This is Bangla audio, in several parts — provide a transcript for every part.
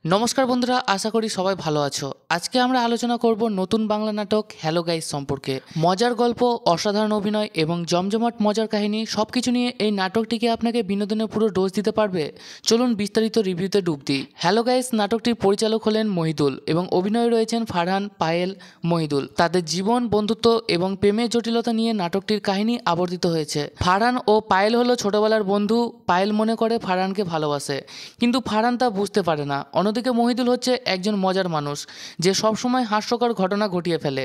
নমস্কার বন্ধুরা, আশা করি সবাই ভালো আছো। আজকে আমরা আলোচনা করব নতুন বাংলা নাটক হ্যালো গাইস সম্পর্কে। মজার গল্প, অসাধারণ অভিনয় এবং জমজমাট মজার কাহিনী সবকিছু নিয়ে এই নাটকটিকে আপনাকে বিনোদনের পুরো ডোজ দিতে পারবে। চলুন বিস্তারিত রিভিউতে ডুব দিই। হ্যালো গাইস নাটকটির পরিচালক হলেন মহিদুল এবং অভিনয়ে রয়েছেন ফারহান, পায়েল, মহিদুল। তাদের জীবন, বন্ধুত্ব এবং প্রেমের জটিলতা নিয়ে নাটকটির কাহিনী আবর্তিত হয়েছে। ফারহান ও পায়েল হলো ছোটবেলার বন্ধু। পায়েল মনে করে ফারহানকে ভালোবাসে, কিন্তু ফারহান তা বুঝতে পারে না। অন্যদিকে মহিদুল হচ্ছে একজন মজার মানুষ যে সবসময় হাস্যকর ঘটনা ঘটিয়ে ফেলে।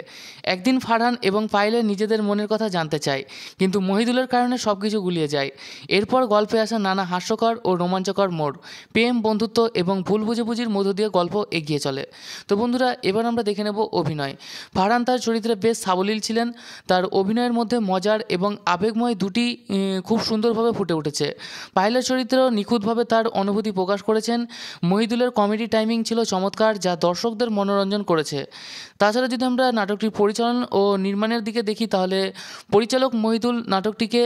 একদিন ফারহান এবং পায়েলের নিজেদের মনের কথা জানতে চায়, কিন্তু মহিদুলের কারণে সবকিছু গুলিয়ে যায়। এরপর গল্পে আসা নানা হাস্যকর ও রোমাঞ্চকর মোড়, প্রেম, বন্ধুত্ব এবং ভুল বুঝাবুঝির মধ্য দিয়ে গল্প এগিয়ে চলে। তো বন্ধুরা, এবার আমরা দেখে নেব অভিনয়। ফারহান তার চরিত্রে বেশ সাবলীল ছিলেন। তার অভিনয়ের মধ্যে মজার এবং আবেগময় দুটি খুব সুন্দরভাবে ফুটে উঠেছে। পায়েলের চরিত্রেও নিখুঁতভাবে তার অনুভূতি প্রকাশ করেছেন। মহিদুলের কমেডি টাইমিং ছিল চমৎকার, যা দর্শকদের মনোরঞ্জন করেছে। তাছাড়া যদি আমরা নাটকটির পরিচালন ও নির্মাণের দিকে দেখি, তাহলে পরিচালক মহিদুল নাটকটিকে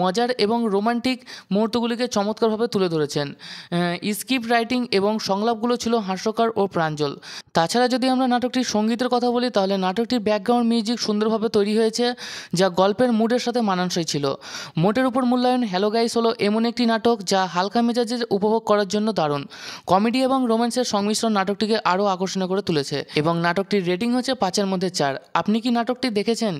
মজার এবং রোমান্টিক মুহূর্তগুলিকে চমৎকারভাবে তুলে ধরেছেন। স্ক্রিপ্ট রাইটিং এবং সংলাপগুলো ছিল হাস্যকর ও প্রাঞ্জল। তাছাড়া যদি আমরা নাটকটির সঙ্গীতের কথা বলি, তাহলে নাটকটির ব্যাকগ্রাউন্ড মিউজিক সুন্দরভাবে তৈরি হয়েছে, যা গল্পের মুডের সাথে মানানসই ছিল। মোটের উপর মূল্যায়ন, হ্যালো গাইস হলো এমন একটি নাটক যা হালকা মেজাজে উপভোগ করার জন্য দারুণ। কমেডি এবং রোম্যান্সের সংমিশ্রণ নাটকটিকে আরও আকর্ষণীয় করে তুলেছে এবং নাটকটির রেটিং হচ্ছে 5-এর মধ্যে 4। আপনি কি নাটকটি দেখেছেন?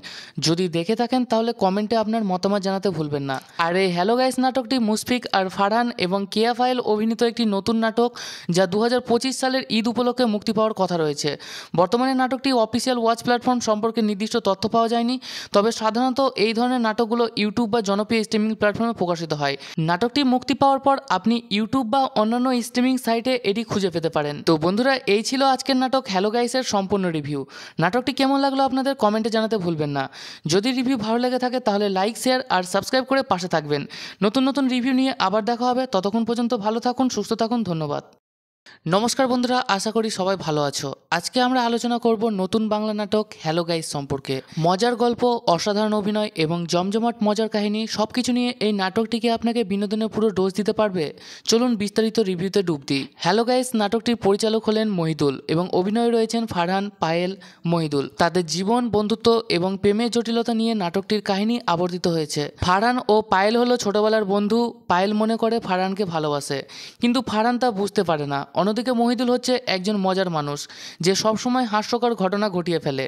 যদি দেখে থাকেন তাহলে কমেন্টে আপনার মতামত জানাতে ভুলবেন না। আর এই হ্যালো গাইস নাটকটি মুশফিক আর ফারহান এবং কেয়া ফায়েল অভিনীত একটি নতুন নাটক, যা 2025 সালের ঈদ উপলক্ষে মুক্তি পাওয়ার কথা রয়েছে। বর্তমানে নাটকটি অফিসিয়াল ওয়াচ প্ল্যাটফর্ম সম্পর্কে নির্দিষ্ট তথ্য পাওয়া যায়নি, তবে সাধারণত এই ধরনের নাটকগুলো ইউটিউব বা জনপ্রিয় স্ট্রিমিং প্ল্যাটফর্মে প্রকাশিত হয়। নাটকটি মুক্তি পাওয়ার পর আপনি ইউটিউব বা অন্যান্য স্ট্রিমিং সাইটে এটি খুঁজে পেতে পারেন। তো বন্ধুরা, এই ছিল আজকের নাটক হ্যালো গাইসের সম্পূর্ণ রিভিউ। নাটকটি কেমন লাগলো আপনাদের কমেন্টে জানাতে ভুলবেন না। যদি রিভিউ ভালো লেগে থাকে তাহলে লাইক, শেয়ার আর সাবস্ক্রাইব করে পাশে থাকবেন। নতুন নতুন রিভিউ নিয়ে আবার দেখা হবে। ততক্ষণ পর্যন্ত ভালো থাকুন, সুস্থ থাকুন। ধন্যবাদ। নমস্কার বন্ধুরা, আশা করি সবাই ভালো আছো। আজকে আমরা আলোচনা করব নতুন বাংলা নাটক হ্যালো গাইস সম্পর্কে। মজার গল্প, অসাধারণ অভিনয় এবং জমজমাট মজার কাহিনী সবকিছু নিয়ে এই নাটকটিকে আপনাকে বিনোদনের পুরো ডোজ দিতে পারবে। চলুন বিস্তারিত রিভিউতে ডুব দিই। হ্যালো গাইস নাটকটির পরিচালক হলেন মহিদুল এবং অভিনয়ে রয়েছেন ফারহান, পায়েল, মহিদুল। তাদের জীবন, বন্ধুত্ব এবং প্রেমের জটিলতা নিয়ে নাটকটির কাহিনী আবর্তিত হয়েছে। ফারহান ও পায়েল হলো ছোটবেলার বন্ধু। পায়েল মনে করে ফারহানকে ভালোবাসে, কিন্তু ফারহান তা বুঝতে পারে না। অন্যদিকে মহিদুল হচ্ছে একজন মজার মানুষ যে সবসময় হাস্যকর ঘটনা ঘটিয়ে ফেলে।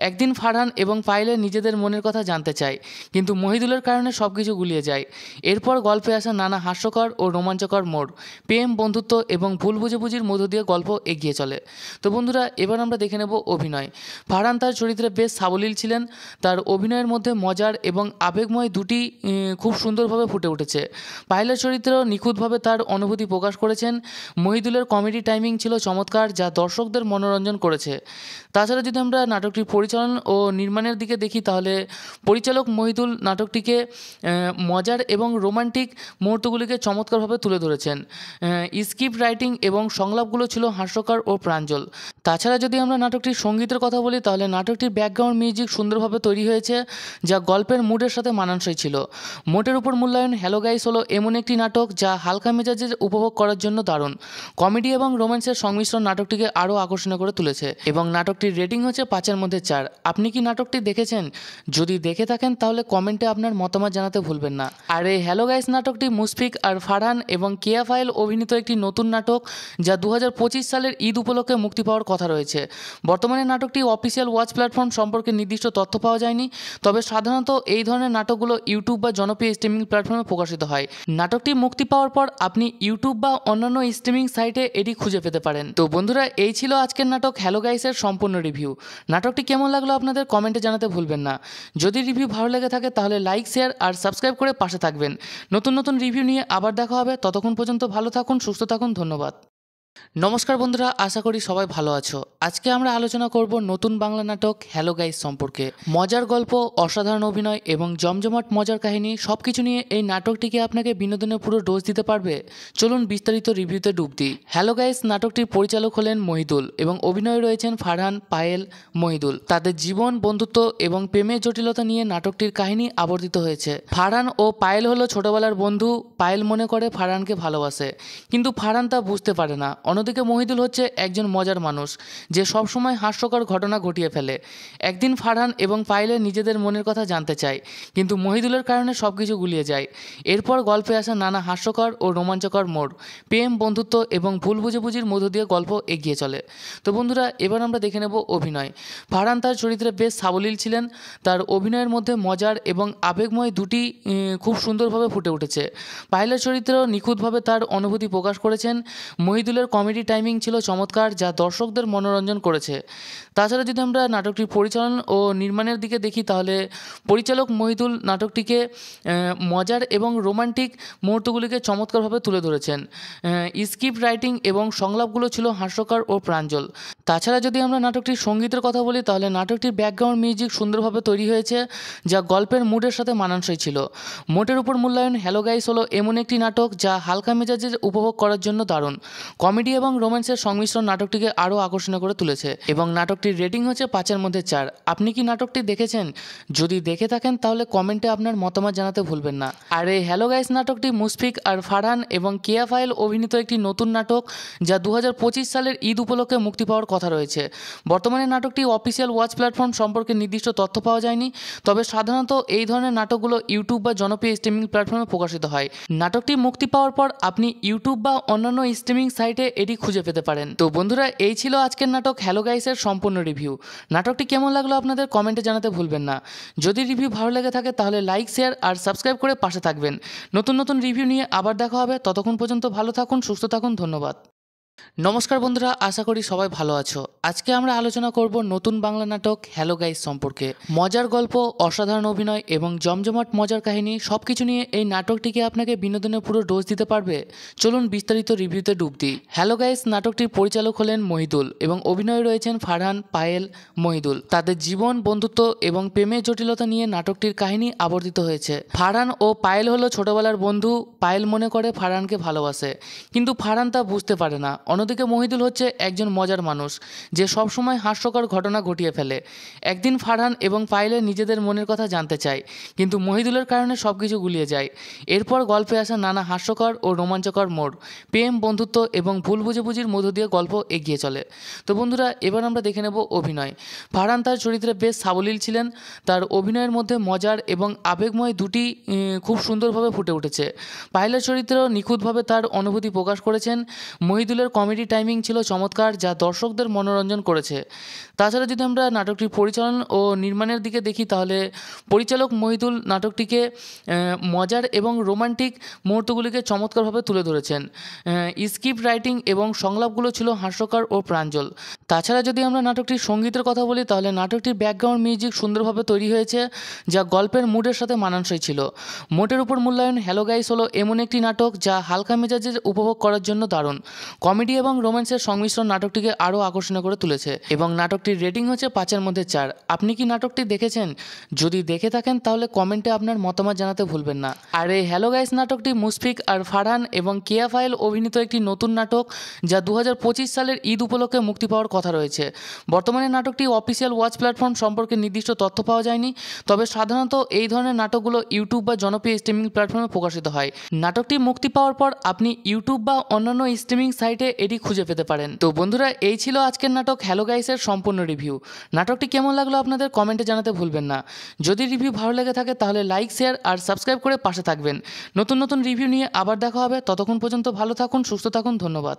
একদিন ফারহান এবং পায়েলের নিজেদের মনের কথা জানতে চায়, কিন্তু মহিদুলের কারণে সবকিছু গুলিয়ে যায়। এরপর গল্পে আসা নানা হাস্যকর ও রোমাঞ্চকর মোড়, প্রেম, বন্ধুত্ব এবং ভুল বুঝাবুঝির মধ্য দিয়ে গল্প এগিয়ে চলে। তো বন্ধুরা, এবার আমরা দেখে নেব অভিনয়। ফারহান তার চরিত্রে বেশ সাবলীল ছিলেন। তার অভিনয়ের মধ্যে মজার এবং আবেগময় দুটি খুব সুন্দরভাবে ফুটে উঠেছে। পায়েলের চরিত্রেও নিখুঁতভাবে তার অনুভূতি প্রকাশ করেছেন। মহিদুলের কমেডি টাইমিং ছিল চমৎকার, যা দর্শকদের মনোরঞ্জন করেছে। তাছাড়া যদি আমরা নাটকটির পরিচালন ও নির্মাণের দিকে দেখি, তাহলে পরিচালক মহিদুল নাটকটিকে মজার এবং রোমান্টিক মুহূর্তগুলিকে চমৎকারভাবে তুলে ধরেছেন। স্ক্রিপ্ট রাইটিং এবং সংলাপগুলো ছিল হাস্যকর ও প্রাঞ্জল। তাছাড়া যদি আমরা নাটকটির সঙ্গীতের কথা বলি, তাহলে নাটকটির ব্যাকগ্রাউন্ড মিউজিক সুন্দরভাবে তৈরি হয়েছে, যা গল্পের মুডের সাথে মানানসই ছিল। মোটের উপর মূল্যায়ন, হ্যালো গাইস হলো এমন একটি নাটক যা হালকা মেজাজে উপভোগ করার জন্য দারুণ। কমেডি এবং রোম্যান্সের সংমিশ্রণ নাটকটিকে আরও আকর্ষণীয় করে তুলেছে এবং নাটকটির রেটিং হচ্ছে 5-এর মধ্যে 4। আপনি কি নাটকটি দেখেছেন? যদি দেখে থাকেন তাহলে কমেন্টে আপনার মতামত জানাতে ভুলবেন না। আর এই হ্যালো গাইস নাটকটি মুশফিক আর ফারহান এবং কেয়া ফায়েল অভিনীত একটি নতুন নাটক, যা 2025 সালের ঈদ উপলক্ষে মুক্তি পাওয়ার কথা রয়েছে। বর্তমানে নাটকটি অফিসিয়াল ওয়াচ প্ল্যাটফর্ম সম্পর্কে নির্দিষ্ট তথ্য পাওয়া যায়নি, তবে সাধারণত এই ধরনের নাটকগুলো ইউটিউব বা জনপ্রিয় স্ট্রিমিং প্ল্যাটফর্মে প্রকাশিত হয়। নাটকটি মুক্তি পাওয়ার পর আপনি ইউটিউব বা অন্যান্য স্ট্রিমিং সাইটে এটি খুঁজে পেতে পারেন। তো বন্ধুরা, এই ছিল আজকের নাটক হ্যালো গাইসের সম্পূর্ণ রিভিউ। নাটকটি কেমন লাগলো আপনাদের কমেন্টে জানাতে ভুলবেন না। যদি রিভিউ ভালো লেগে থাকে তাহলে লাইক, শেয়ার আর সাবস্ক্রাইব করে পাশে থাকবেন। নতুন নতুন রিভিউ নিয়ে আবার দেখা হবে। ততক্ষণ পর্যন্ত ভালো থাকুন, সুস্থ থাকুন। ধন্যবাদ। নমস্কার বন্ধুরা, আশা করি সবাই ভালো আছো। আজকে আমরা আলোচনা করব নতুন বাংলা নাটক হ্যালো গাইস সম্পর্কে। মজার গল্প, অসাধারণ অভিনয় এবং জমজমাট মজার কাহিনী সবকিছু নিয়ে এই নাটকটিকে আপনাকে বিনোদনের পুরো ডোজ দিতে পারবে। চলুন বিস্তারিত রিভিউতে ডুব দিই। হ্যালো গাইস নাটকটির পরিচালক হলেন মহিদুল এবং অভিনয়ে রয়েছেন ফারহান, পায়েল, মহিদুল। তাদের জীবন, বন্ধুত্ব এবং প্রেমের জটিলতা নিয়ে নাটকটির কাহিনী আবর্তিত হয়েছে। ফারহান ও পায়েল হলো ছোটবেলার বন্ধু। পায়েল মনে করে ফারহানকে ভালোবাসে, কিন্তু ফারহান তা বুঝতে পারে না। অন্যদিকে মহিদুল হচ্ছে একজন মজার মানুষ যে সবসময় হাস্যকর ঘটনা ঘটিয়ে ফেলে। একদিন ফারহান এবং পায়েলের নিজেদের মনের কথা জানতে চায়, কিন্তু মহিদুলের কারণে সব কিছু গুলিয়ে যায়। এরপর গল্পে আসা নানা হাস্যকর ও রোমাঞ্চকর মোড়, প্রেম, বন্ধুত্ব এবং ভুল বুঝাবুঝির মধ্য দিয়ে গল্প এগিয়ে চলে। তো বন্ধুরা, এবার আমরা দেখে নেব অভিনয়। ফারহান তার চরিত্রে বেশ সাবলীল ছিলেন। তার অভিনয়ের মধ্যে মজার এবং আবেগময় দুটি খুব সুন্দরভাবে ফুটে উঠেছে। পায়েলের চরিত্রেও নিখুঁতভাবে তার অনুভূতি প্রকাশ করেছেন। মহিদুলের কমেডি টাইমিং ছিল চমৎকার, যা দর্শকদের মনোরঞ্জন করেছে। তাছাড়া যদি আমরা নাটকটির পরিচালন ও নির্মাণের দিকে দেখি, তাহলে পরিচালক মহিদুল নাটকটিকে মজার এবং রোমান্টিক মুহূর্তগুলিকে চমৎকারভাবে তুলে ধরেছেন। স্ক্রিপ্ট রাইটিং এবং সংলাপগুলো ছিল হাস্যকর ও প্রাঞ্জল। তাছাড়া যদি আমরা নাটকটির সঙ্গীতের কথা বলি, তাহলে নাটকটির ব্যাকগ্রাউন্ড মিউজিক সুন্দরভাবে তৈরি হয়েছে, যা গল্পের মুডের সাথে মানানসই ছিল। মোটের উপর মূল্যায়ন, হ্যালো গাইস হলো এমন একটি নাটক যা হালকা মেজাজের উপভোগ করার জন্য দারুণ। কমেডি এবং রোম্যান্সের সংমিশ্রণ নাটকটিকে আরও আকর্ষণীয় করে তুলেছে এবং নাটকটির রেটিং হচ্ছে 5-এর মধ্যে 4। আপনি কি নাটকটি দেখেছেন? যদি দেখে থাকেন তাহলে কমেন্টে আপনার মতামত জানাতে ভুলবেন না। আর এই হ্যালো গাইস নাটকটি মুশফিক আর ফারহান এবং কেয়া ফাইল অভিনীত একটি নতুন নাটক, যা 2025 সালের ঈদ উপলক্ষে মুক্তি পাওয়ার কথা রয়েছে। বর্তমানে নাটকটি অফিসিয়াল ওয়াচ প্ল্যাটফর্ম সম্পর্কে নির্দিষ্ট তথ্য পাওয়া যায়নি, তবে সাধারণত এই ধরনের নাটকগুলো ইউটিউব বা জনপ্রিয় স্ট্রিমিং প্ল্যাটফর্মে প্রকাশিত হয়। নাটকটি মুক্তি পাওয়ার পর আপনি ইউটিউব বা অন্যান্য স্ট্রিমিং সাইটে এটি খুঁজে পেতে পারেন। তো বন্ধুরা, এই ছিল আজকের নাটক হ্যালো গাইসের সম্পূর্ণ রিভিউ। নাটকটি কেমন লাগলো আপনাদের কমেন্টে জানাতে ভুলবেন না। যদি রিভিউ ভালো লেগে থাকে তাহলে লাইক, শেয়ার আর সাবস্ক্রাইব করে পাশে থাকবেন। নতুন নতুন রিভিউ নিয়ে আবার দেখা হবে। ততক্ষণ পর্যন্ত ভালো থাকুন, সুস্থ থাকুন। ধন্যবাদ। নমস্কার বন্ধুরা, আশা করি সবাই ভালো আছো। আজকে আমরা আলোচনা করব নতুন বাংলা নাটক হ্যালো গাইস সম্পর্কে। মজার গল্প, অসাধারণ অভিনয় এবং জমজমাট মজার কাহিনী সবকিছু নিয়ে এই নাটকটিকে আপনাকে বিনোদনের পুরো ডোজ দিতে পারবে। চলুন বিস্তারিত রিভিউতে ডুব দিই। হ্যালো গাইস নাটকটির পরিচালক হলেন মহিদুল এবং অভিনয়ে রয়েছেন ফারহান, পায়েল, মহিদুল। তাদের জীবন, বন্ধুত্ব এবং প্রেমের জটিলতা নিয়ে নাটকটির কাহিনী আবর্তিত হয়েছে। ফারহান ও পায়েল হলো ছোটবেলার বন্ধু। পায়েল মনে করে ফারহানকে ভালোবাসে, কিন্তু ফারহান তা বুঝতে পারে না। অন্যদিকে মহিদুল হচ্ছে একজন মজার মানুষ যে সবসময় হাস্যকর ঘটনা ঘটিয়ে ফেলে। একদিন ফারহান এবং পায়েলের নিজেদের মনের কথা জানতে চায়, কিন্তু মহিদুলের কারণে সব কিছু গুলিয়ে যায়। এরপর গল্পে আসা নানা হাস্যকর ও রোমাঞ্চকর মোড়, প্রেম, বন্ধুত্ব এবং ভুল বুঝাবুঝির মধ্য দিয়ে গল্প এগিয়ে চলে। তো বন্ধুরা, এবার আমরা দেখে নেব অভিনয়। ফারহান তার চরিত্রে বেশ সাবলীল ছিলেন। তার অভিনয়ের মধ্যে মজার এবং আবেগময় দুটি খুব সুন্দরভাবে ফুটে উঠেছে। পায়েলের চরিত্রেও নিখুঁতভাবে তার অনুভূতি প্রকাশ করেছেন। মহিদুলের কমেডি টাইমিং ছিল চমৎকার, যা দর্শকদের মনোরঞ্জন করেছে। তাছাড়া যদি আমরা নাটকটির পরিচালন ও নির্মাণের দিকে দেখি, তাহলে পরিচালক মহিদুল নাটকটিকে মজার এবং রোমান্টিক মুহূর্তগুলিকে চমৎকারভাবে তুলে ধরেছেন। স্ক্রিপ্ট রাইটিং এবং সংলাপগুলো ছিল হাস্যকর ও প্রাঞ্জল। তাছাড়া যদি আমরা নাটকটির সঙ্গীতের কথা বলি, তাহলে নাটকটির ব্যাকগ্রাউন্ড মিউজিক সুন্দরভাবে তৈরি হয়েছে, যা গল্পের মুডের সাথে মানানসই ছিল। মোটের উপর মূল্যায়ন, হ্যালো গাইস হলো এমন একটি নাটক যা হালকা মেজাজের উপভোগ করার জন্য দারুণ। কমেডি এবং রোম্যান্সের সংমিশ্রণ নাটকটিকে আরও আকর্ষণীয় করে তুলেছে এবং নাটকটির রেটিং হচ্ছে 5-এর মধ্যে 4। আপনি কি নাটকটি দেখেছেন? যদি দেখে থাকেন তাহলে কমেন্টে আপনার মতামত জানাতে ভুলবেন না। আর এই হ্যালো গাইস নাটকটি মুশফিক আর ফারহান এবং কেয়া ফাইল অভিনীত একটি নতুন নাটক, যা 2025 সালের ঈদ উপলক্ষে মুক্তি পাওয়ার কথা রয়েছে। বর্তমানে নাটকটি অফিসিয়াল ওয়াচ প্ল্যাটফর্ম সম্পর্কে নির্দিষ্ট তথ্য পাওয়া যায়নি, তবে সাধারণত এই ধরনের নাটকগুলো ইউটিউব বা জনপ্রিয় স্ট্রিমিং প্ল্যাটফর্মে প্রকাশিত হয়। নাটকটি মুক্তি পাওয়ার পর আপনি ইউটিউব বা অন্যান্য স্ট্রিমিং সাইটে এটি খুঁজে পেতে পারেন। তো বন্ধুরা, এই ছিল আজকের নাটক হ্যালো গাইসের সম্পূর্ণ রিভিউ। নাটকটি কেমন লাগলো আপনাদের কমেন্টে জানাতে ভুলবেন না। যদি রিভিউ ভালো লেগে থাকে তাহলে লাইক, শেয়ার আর সাবস্ক্রাইব করে পাশে থাকবেন। নতুন নতুন রিভিউ নিয়ে আবার দেখা হবে। ততক্ষণ পর্যন্ত ভালো থাকুন, সুস্থ থাকুন। ধন্যবাদ।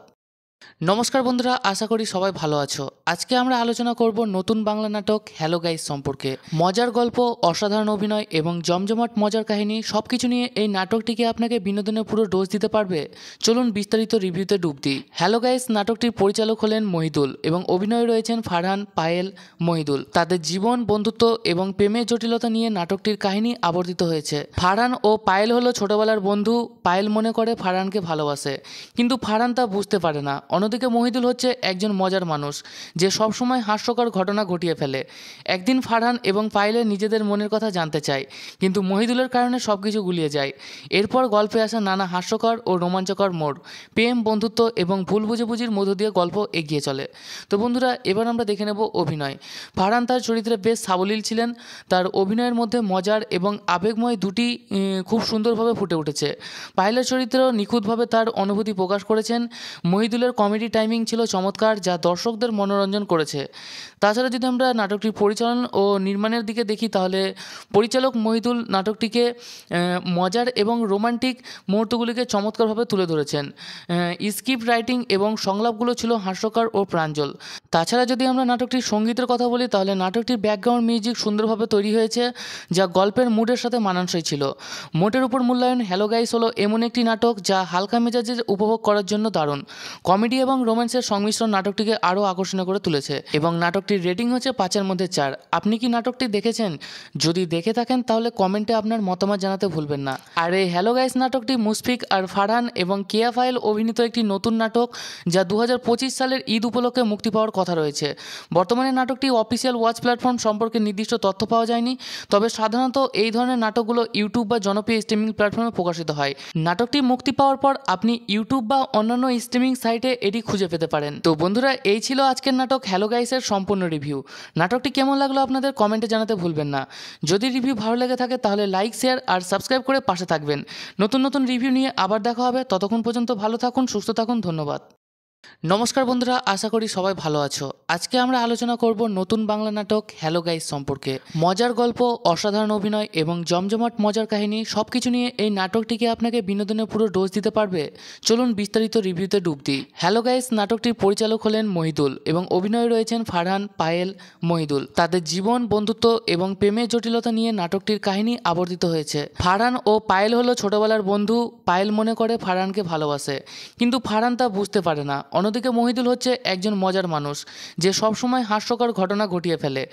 নমস্কার বন্ধুরা, আশা করি সবাই ভালো আছো। আজকে আমরা আলোচনা করব নতুন বাংলা নাটক হ্যালো গাইস সম্পর্কে। মজার গল্প, অসাধারণ অভিনয় এবং জমজমাট মজার কাহিনী সবকিছু নিয়ে এই নাটকটিকে আপনাকে বিনোদনের পুরো ডোজ দিতে পারবে। চলুন বিস্তারিত রিভিউতে ডুব দিই। হ্যালো গাইস নাটকটির পরিচালক হলেন মহিদুল এবং অভিনয়ে রয়েছেন ফারহান, পায়েল, মহিদুল। তাদের জীবন, বন্ধুত্ব এবং প্রেমের জটিলতা নিয়ে নাটকটির কাহিনী আবর্তিত হয়েছে। ফারহান ও পায়েল হলো ছোটবেলার বন্ধু। পায়েল মনে করে ফারহানকে ভালোবাসে, কিন্তু ফারহান তা বুঝতে পারে না। অন্যদিকে মহিদুল হচ্ছে একজন মজার মানুষ যে সবসময় হাস্যকর ঘটনা ঘটিয়ে ফেলে। একদিন ফারহান এবং পায়েলের নিজেদের মনের কথা জানতে চায়, কিন্তু মহিদুলের কারণে সব কিছু গুলিয়ে যায়। এরপর গল্পে আসা নানা হাস্যকর ও রোমাঞ্চকর মোড়, প্রেম, বন্ধুত্ব এবং ভুল বুঝাবুঝির মধ্য দিয়ে গল্প এগিয়ে চলে। তো বন্ধুরা, এবার আমরা দেখে নেব অভিনয়। ফারহান তার চরিত্রে বেশ সাবলীল ছিলেন। তার অভিনয়ের মধ্যে মজার এবং আবেগময় দুটি খুব সুন্দরভাবে ফুটে উঠেছে। পায়েলের চরিত্রেও নিখুঁতভাবে তার অনুভূতি প্রকাশ করেছেন। মহিদুলের কমেডি টাইমিং ছিল চমৎকার, যা দর্শকদের মনোরঞ্জন করেছে। তাছাড়া যদি আমরা নাটকটির পরিচালন ও নির্মাণের দিকে দেখি, তাহলে পরিচালক মহিদুল নাটকটিকে মজার এবং রোমান্টিক মুহূর্তগুলিকে চমৎকারভাবে তুলে ধরেছেন। স্ক্রিপ্ট রাইটিং এবং সংলাপগুলো ছিল হাস্যকর ও প্রাঞ্জল। তাছাড়া যদি আমরা নাটকটির সঙ্গীতের কথা বলি, তাহলে নাটকটির ব্যাকগ্রাউন্ড মিউজিক সুন্দরভাবে তৈরি হয়েছে, যা গল্পের মুডের সাথে মানানসই ছিল। মোটের উপর মূল্যায়ন, হ্যালো গাইস হলো এমন একটি নাটক যা হালকা মেজাজে উপভোগ করার জন্য দারুণ। কমেডি এবং রোম্যান্সের সংমিশ্রণ নাটকটিকে আরও আকর্ষণীয় করে তুলেছে এবং নাটকটির রেটিং হচ্ছে 5-এর মধ্যে 4। আপনি কি নাটকটি দেখেছেন? যদি দেখে থাকেন তাহলে কমেন্টে আপনার মতামত জানাতে ভুলবেন না। আর এই হ্যালো গাইস নাটকটি মুশফিক আর ফারহান এবং কেয়া ফাইল অভিনীত একটি নতুন নাটক, যা 2025 সালের ঈদ উপলক্ষে মুক্তি পাওয়ার কথা রয়েছে। বর্তমানে নাটকটি অফিসিয়াল ওয়াচ প্ল্যাটফর্ম সম্পর্কে নির্দিষ্ট তথ্য পাওয়া যায়নি, তবে সাধারণত এই ধরনের নাটকগুলো ইউটিউব বা জনপ্রিয় স্ট্রিমিং প্ল্যাটফর্মে প্রকাশিত হয়। নাটকটি মুক্তি পাওয়ার পর আপনি ইউটিউব বা অন্যান্য স্ট্রিমিং সাইটে এটি খুঁজে পেতে পারেন। তো বন্ধুরা, এই ছিল আজকের নাটক হ্যালো গাইসের সম্পূর্ণ রিভিউ। নাটকটি কেমন লাগলো আপনাদের কমেন্টে জানাতে ভুলবেন না। যদি রিভিউ ভালো লেগে থাকে তাহলে লাইক, শেয়ার আর সাবস্ক্রাইব করে পাশে থাকবেন। নতুন নতুন রিভিউ নিয়ে আবার দেখা হবে। ততক্ষণ পর্যন্ত ভালো থাকুন, সুস্থ থাকুন। ধন্যবাদ। নমস্কার বন্ধুরা, আশা করি সবাই ভালো আছো। আজকে আমরা আলোচনা করব নতুন বাংলা নাটক হ্যালো গাইস সম্পর্কে। মজার গল্প, অসাধারণ অভিনয় এবং জমজমাট মজার কাহিনী সবকিছু নিয়ে এই নাটকটিকে আপনাকে বিনোদনের পুরো ডোজ দিতে পারবে। চলুন বিস্তারিত রিভিউতে ডুব দিই। হ্যালো গাইস নাটকটির পরিচালক হলেন মহিদুল এবং অভিনয়ে রয়েছেন ফারহান, পায়েল, মহিদুল। তাদের জীবন, বন্ধুত্ব এবং প্রেমের জটিলতা নিয়ে নাটকটির কাহিনী আবর্তিত হয়েছে। ফারহান ও পায়েল হলো ছোটবেলার বন্ধু। পায়েল মনে করে ফারহানকে ভালোবাসে, কিন্তু ফারহান তা বুঝতে পারে না। অন্যদিকে মহিদুল হচ্ছে একজন মজার মানুষ যে সবসময় হাস্যকর ঘটনা ঘটিয়ে ফেলে।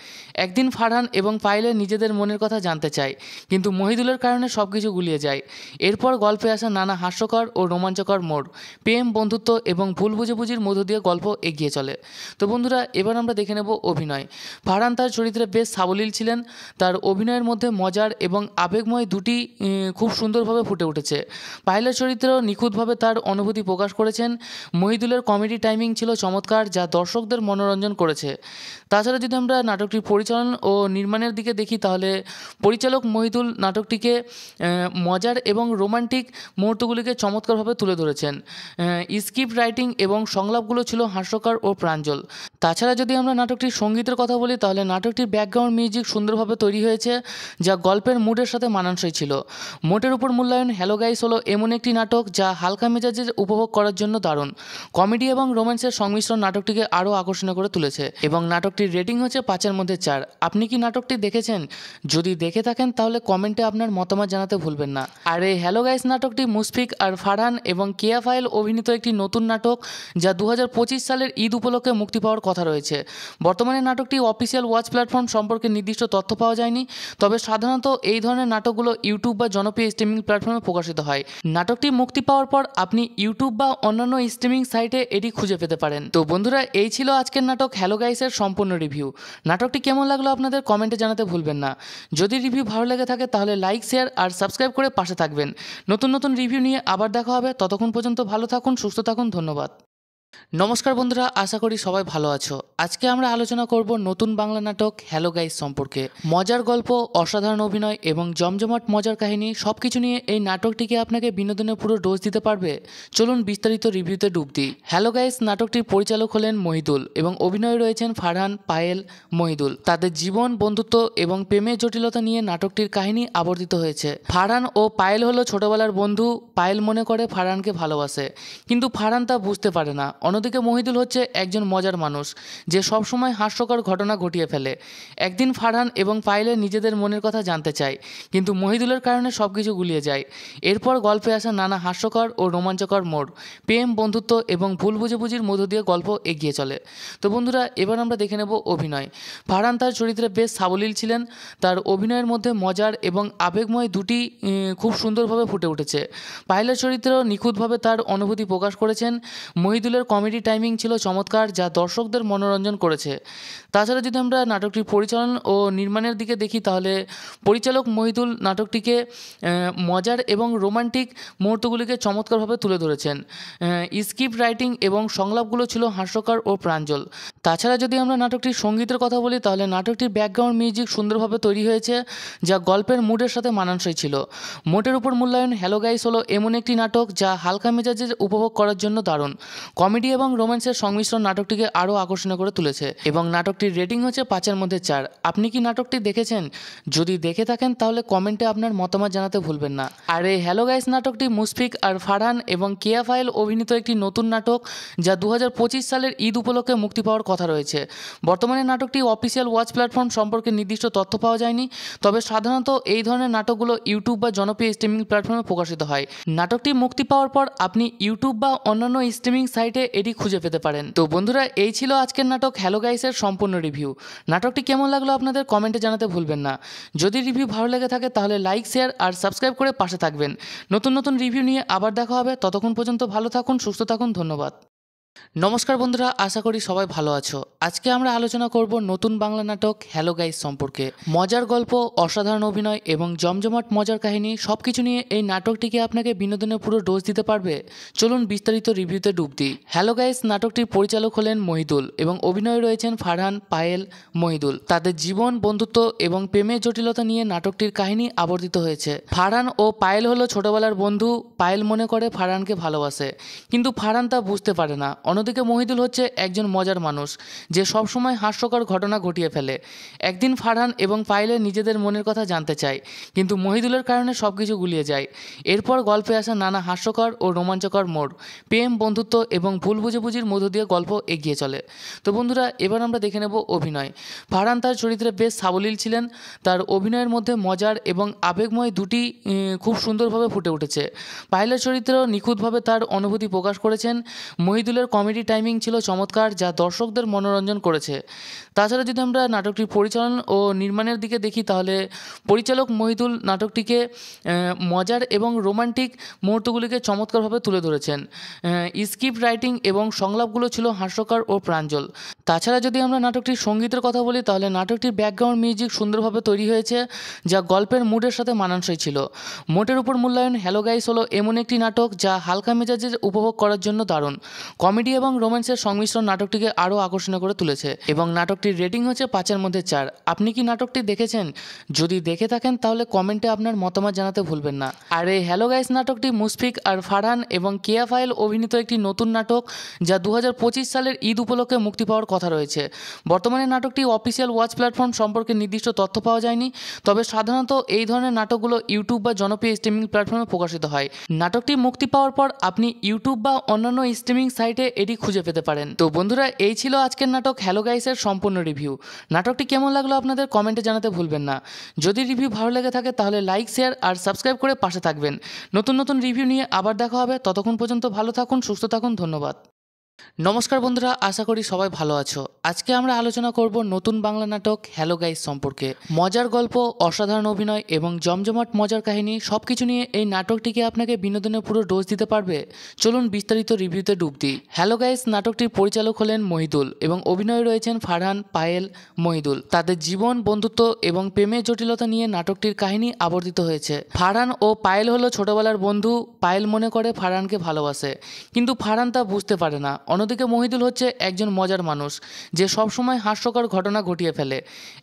একদিন ফারহান এবং পায়েলের নিজেদের মনের কথা জানতে চায়, কিন্তু মহিদুলের কারণে সবকিছু গুলিয়ে যায়। এরপর গল্পে আসা নানা হাস্যকর ও রোমাঞ্চকর মোড়, প্রেম, বন্ধুত্ব এবং ভুল বুঝাবুঝির মধ্য দিয়ে গল্প এগিয়ে চলে। তো বন্ধুরা, এবার আমরা দেখে নেব অভিনয়। ফারহান তার চরিত্রে বেশ সাবলীল ছিলেন। তার অভিনয়ের মধ্যে মজার এবং আবেগময় দুটি খুব সুন্দরভাবে ফুটে উঠেছে। পায়েলের চরিত্রেও নিখুঁতভাবে তার অনুভূতি প্রকাশ করেছেন। মহিদুলের কমেডি টাইমিং ছিল চমৎকার, যা দর্শকদের মনোরঞ্জন করেছে। তাছাড়া যদি আমরা নাটকটির পরিচালন ও নির্মাণের দিকে দেখি, তাহলে পরিচালক মহিদুল নাটকটিকে মজার এবং রোমান্টিক মুহূর্তগুলিকে চমৎকারভাবে তুলে ধরেছেন। স্ক্রিপ্ট রাইটিং এবং সংলাপগুলো ছিল হাস্যকর ও প্রাঞ্জল। তাছাড়া যদি আমরা নাটকটির সঙ্গীতের কথা বলি, তাহলে নাটকটির ব্যাকগ্রাউন্ড মিউজিক সুন্দরভাবে তৈরি হয়েছে, যা গল্পের মুডের সাথে মানানসই ছিল। মোটের উপর মূল্যায়ন, হ্যালো গাইস হলো এমন একটি নাটক যা হালকা মেজাজে উপভোগ করার জন্য দারুণ। কমেডি এবং রোম্যান্সের সংমিশ্রণ নাটকটিকে আরও আকর্ষণীয় করে তুলেছে এবং নাটকটির রেটিং হচ্ছে 5-এর মধ্যে 4। আপনি কি নাটকটি দেখেছেন? যদি দেখে থাকেন তাহলে কমেন্টে আপনার মতামত জানাতে ভুলবেন না। আর এই হ্যালো গাইস নাটকটি মুশফিক আর ফারহান এবং কেয়া ফাইল অভিনীত একটি নতুন নাটক, যা 2025 সালের ঈদ উপলক্ষে মুক্তি পাওয়ার কথা রয়েছে। বর্তমানে নাটকটি অফিসিয়াল ওয়াচ প্ল্যাটফর্ম সম্পর্কে নির্দিষ্ট তথ্য পাওয়া যায়নি, তবে সাধারণত এই ধরনের নাটকগুলো ইউটিউব বা জনপ্রিয় স্ট্রিমিং প্ল্যাটফর্মে প্রকাশিত হয়। নাটকটি মুক্তি পাওয়ার পর আপনি ইউটিউব বা অন্যান্য স্ট্রিমিং সাইটে এটি খুঁজে পেতে পারেন। তো বন্ধুরা, এই ছিল আজকের নাটক হ্যালো গাইসের সম্পূর্ণ রিভিউ। নাটকটি কেমন লাগলো আপনাদের কমেন্টে জানাতে ভুলবেন না। যদি রিভিউ ভালো লেগে থাকে তাহলে লাইক, শেয়ার আর সাবস্ক্রাইব করে পাশে থাকবেন। নতুন নতুন রিভিউ নিয়ে আবার দেখা হবে। ততক্ষণ পর্যন্ত ভালো থাকুন, সুস্থ থাকুন। ধন্যবাদ। নমস্কার বন্ধুরা, আশা করি সবাই ভালো আছো। আজকে আমরা আলোচনা করব নতুন বাংলা নাটক হ্যালো গাইস সম্পর্কে। মজার গল্প, অসাধারণ অভিনয় এবং জমজমাট মজার কাহিনী সবকিছু নিয়ে এই নাটকটিকে আপনাকে বিনোদনের পুরো ডোজ দিতে পারবে। চলুন বিস্তারিত রিভিউতে ডুব দিই। হ্যালো গাইস নাটকটির পরিচালক হলেন মহিদুল এবং অভিনয়ে রয়েছেন ফারহান, পায়েল, মহিদুল। তাদের জীবন, বন্ধুত্ব এবং প্রেমের জটিলতা নিয়ে নাটকটির কাহিনী আবর্তিত হয়েছে। ফারহান ও পায়েল হলো ছোটবেলার বন্ধু। পায়েল মনে করে ফারহানকে ভালোবাসে, কিন্তু ফারহান তা বুঝতে পারে না। অন্যদিকে মহিদুল হচ্ছে একজন মজার মানুষ যে সবসময় হাস্যকর ঘটনা ঘটিয়ে ফেলে। একদিন ফারহান এবং পায়েলের নিজেদের মনের কথা জানতে চায়, কিন্তু মহিদুলের কারণে সবকিছু গুলিয়ে যায়। এরপর গল্পে আসা নানা হাস্যকর ও রোমাঞ্চকর মোড়, প্রেম, বন্ধুত্ব এবং ভুল বুঝাবুঝির মধ্য দিয়ে গল্প এগিয়ে চলে। তো বন্ধুরা, এবার আমরা দেখে নেব অভিনয়। ফারহান তার চরিত্রে বেশ সাবলীল ছিলেন। তার অভিনয়ের মধ্যে মজার এবং আবেগময় দুটি খুব সুন্দরভাবে ফুটে উঠেছে। পায়েলের চরিত্রেও নিখুঁতভাবে তার অনুভূতি প্রকাশ করেছেন। মহিদুলের কমেডি টাইমিং ছিল চমৎকার, যা দর্শকদের মনোরঞ্জন করেছে। তাছাড়া যদি আমরা নাটকটির পরিচালন ও নির্মাণের দিকে দেখি, তাহলে পরিচালক মহিদুল নাটকটিকে মজার এবং রোমান্টিক মুহূর্তগুলিকে চমৎকারভাবে তুলে ধরেছেন। স্ক্রিপ্ট রাইটিং এবং সংলাপগুলো ছিল হাস্যকর ও প্রাঞ্জল। তাছাড়া যদি আমরা নাটকটির সঙ্গীতের কথা বলি, তাহলে নাটকটির ব্যাকগ্রাউন্ড মিউজিক সুন্দরভাবে তৈরি হয়েছে, যা গল্পের মুডের সাথে মানানসই ছিল। মোটের উপর মূল্যায়ন, হ্যালো গাইস হলো এমন একটি নাটক যা হালকা মেজাজে উপভোগ করার জন্য দারুণ। কমেডি কমেডি এবং রোম্যান্সের সংমিশ্রণ নাটকটিকে আরও আকর্ষণীয় করে তুলেছে এবং নাটকটির রেটিং হচ্ছে 5-এর মধ্যে 4। আপনি কি নাটকটি দেখেছেন? যদি দেখে থাকেন তাহলে কমেন্টে আপনার মতামত জানাতে ভুলবেন না। আর এই হ্যালো গাইস নাটকটি মুশফিক আর ফারহান এবং কেয়া ফাইল অভিনীত একটি নতুন নাটক, যা 2025 সালের ঈদ উপলক্ষে মুক্তি পাওয়ার কথা রয়েছে। বর্তমানে নাটকটি অফিসিয়াল ওয়াচ প্ল্যাটফর্ম সম্পর্কে নির্দিষ্ট তথ্য পাওয়া যায়নি, তবে সাধারণত এই ধরনের নাটকগুলো ইউটিউব বা জনপ্রিয় স্ট্রিমিং প্ল্যাটফর্মে প্রকাশিত হয়। নাটকটি মুক্তি পাওয়ার পর আপনি ইউটিউব বা অন্যান্য স্ট্রিমিং সাইটে এটি খুঁজে পেতে পারেন। তো বন্ধুরা, এই ছিল আজকের নাটক হ্যালো গাইসের সম্পূর্ণ রিভিউ। নাটকটি কেমন লাগলো আপনাদের কমেন্টে জানাতে ভুলবেন না। যদি রিভিউ ভালো লেগে থাকে তাহলে লাইক, শেয়ার আর সাবস্ক্রাইব করে পাশে থাকবেন। নতুন নতুন রিভিউ নিয়ে আবার দেখা হবে। ততক্ষণ পর্যন্ত ভালো থাকুন, সুস্থ থাকুন। ধন্যবাদ। নমস্কার বন্ধুরা, আশা করি সবাই ভালো আছো। আজকে আমরা আলোচনা করব নতুন বাংলা নাটক হ্যালো গাইস সম্পর্কে। মজার গল্প, অসাধারণ অভিনয় এবং জমজমাট মজার কাহিনী সবকিছু নিয়ে এই নাটকটিকে আপনাকে বিনোদনের পুরো ডোজ দিতে পারবে। চলুন বিস্তারিত রিভিউতে ডুব দিই। হ্যালো গাইস নাটকটির পরিচালক হলেন মহিদুল এবং অভিনয়ে রয়েছেন ফারহান, পায়েল, মহিদুল। তাদের জীবন, বন্ধুত্ব এবং প্রেমের জটিলতা নিয়ে নাটকটির কাহিনী আবর্তিত হয়েছে। ফারহান ও পায়েল হলো ছোটবেলার বন্ধু। পায়েল মনে করে ফারহানকে ভালোবাসে, কিন্তু ফারহান তা বুঝতে পারে না। অন্যদিকে মহিদুল হচ্ছে একজন মজার মানুষ যে সবসময় হাস্যকর ঘটনা ঘটিয়ে ফেলে। একদিন ফারহান এবং পায়েলের নিজেদের মনের কথা জানতে চায়, কিন্তু মহিদুলের কারণে সবকিছু গুলিয়ে যায়। এরপর গল্পে আসা নানা হাস্যকর ও রোমাঞ্চকর মোড়, প্রেম, বন্ধুত্ব এবং ভুল বুঝাবুঝির মধ্য দিয়ে গল্প এগিয়ে চলে। তো বন্ধুরা, এবার আমরা দেখে নেব অভিনয়। ফারহান তার চরিত্রে বেশ সাবলীল ছিলেন। তার অভিনয়ের মধ্যে মজার এবং আবেগময় দুটি খুব সুন্দরভাবে ফুটে উঠেছে। পায়েলের চরিত্রেও নিখুঁতভাবে তার অনুভূতি প্রকাশ করেছেন। মহিদুলের কমেডি টাইমিং ছিল চমৎকার, যা দর্শকদের মনোরঞ্জন করেছে। তাছাড়া যদি আমরা নাটকটির পরিচালন ও নির্মাণের দিকে দেখি তাহলে পরিচালক মহিদুল নাটকটিকে মজার এবং রোমান্টিক মুহূর্তগুলিকে চমৎকারভাবে তুলে ধরেছেন। স্ক্রিপ্ট রাইটিং এবং সংলাপগুলো ছিল হাস্যকর ও প্রাঞ্জল। তাছাড়া যদি আমরা নাটকটির সঙ্গীতের কথা বলি তাহলে নাটকটির ব্যাকগ্রাউন্ড মিউজিক সুন্দরভাবে তৈরি হয়েছে, যা গল্পের মুডের সাথে মানানসই ছিল। মোটের উপর মূল্যায়ন, হ্যালো গাইস হলো এমন একটি নাটক যা হালকা মেজাজের উপভোগ করার জন্য দারুণ। কমেডি এবং রোম্যান্সের সংমিশ্রণ নাটকটিকে আরও আকর্ষণীয় করে তুলেছে এবং নাটকটির রেটিং হচ্ছে 5-এর মধ্যে 4। আপনি কি নাটকটি দেখেছেন? যদি দেখে থাকেন তাহলে কমেন্টে আপনার মতামত জানাতে ভুলবেন না। আর এই হ্যালো গাইস নাটকটি মুশফিক আর ফারহান এবং কেয়া ফাইল অভিনীত একটি নতুন নাটক, যা 2025 সালের ঈদ উপলক্ষে মুক্তি পাওয়ার কথা রয়েছে। বর্তমানে নাটকটি অফিসিয়াল ওয়াচ প্ল্যাটফর্ম সম্পর্কে নির্দিষ্ট তথ্য পাওয়া যায়নি, তবে সাধারণত এই ধরনের নাটকগুলো ইউটিউব বা জনপ্রিয় স্ট্রিমিং প্ল্যাটফর্মে প্রকাশিত হয়। নাটকটি মুক্তি পাওয়ার পর আপনি ইউটিউব বা অন্যান্য স্ট্রিমিং সাইটে এটি খুঁজে পেতে পারেন। তো বন্ধুরা, এই ছিল আজকের নাটক হ্যালো গাইসের সম্পূর্ণ রিভিউ। নাটকটি কেমন লাগলো আপনাদের কমেন্টে জানাতে ভুলবেন না। যদি রিভিউ ভালো লেগে থাকে তাহলে লাইক, শেয়ার আর সাবস্ক্রাইব করে পাশে থাকবেন। নতুন নতুন রিভিউ নিয়ে আবার দেখা হবে। ততক্ষণ পর্যন্ত ভালো থাকুন, সুস্থ থাকুন। ধন্যবাদ। নমস্কার বন্ধুরা, আশা করি সবাই ভালো আছো। আজকে আমরা আলোচনা করব নতুন বাংলা নাটক হ্যালো গাইস সম্পর্কে। মজার গল্প, অসাধারণ অভিনয় এবং জমজমাট মজার কাহিনী সবকিছু নিয়ে এই নাটকটিকে আপনাকে বিনোদনের পুরো ডোজ দিতে পারবে। চলুন বিস্তারিত রিভিউতে ডুব দিই। হ্যালো গাইস নাটকটির পরিচালক হলেন মহিদুল এবং অভিনয়ে রয়েছেন ফারহান, পায়েল, মহিদুল। তাদের জীবন, বন্ধুত্ব এবং প্রেমের জটিলতা নিয়ে নাটকটির কাহিনী আবর্তিত হয়েছে। ফারহান ও পায়েল হলো ছোটবেলার বন্ধু। পায়েল মনে করে ফারহানকে ভালোবাসে, কিন্তু ফারহান তা বুঝতে পারে না। অন্যদিকে মহিদুল হচ্ছে একজন মজার মানুষ যে সবসময় হাস্যকর ঘটনা ঘটিয়ে ফেলে।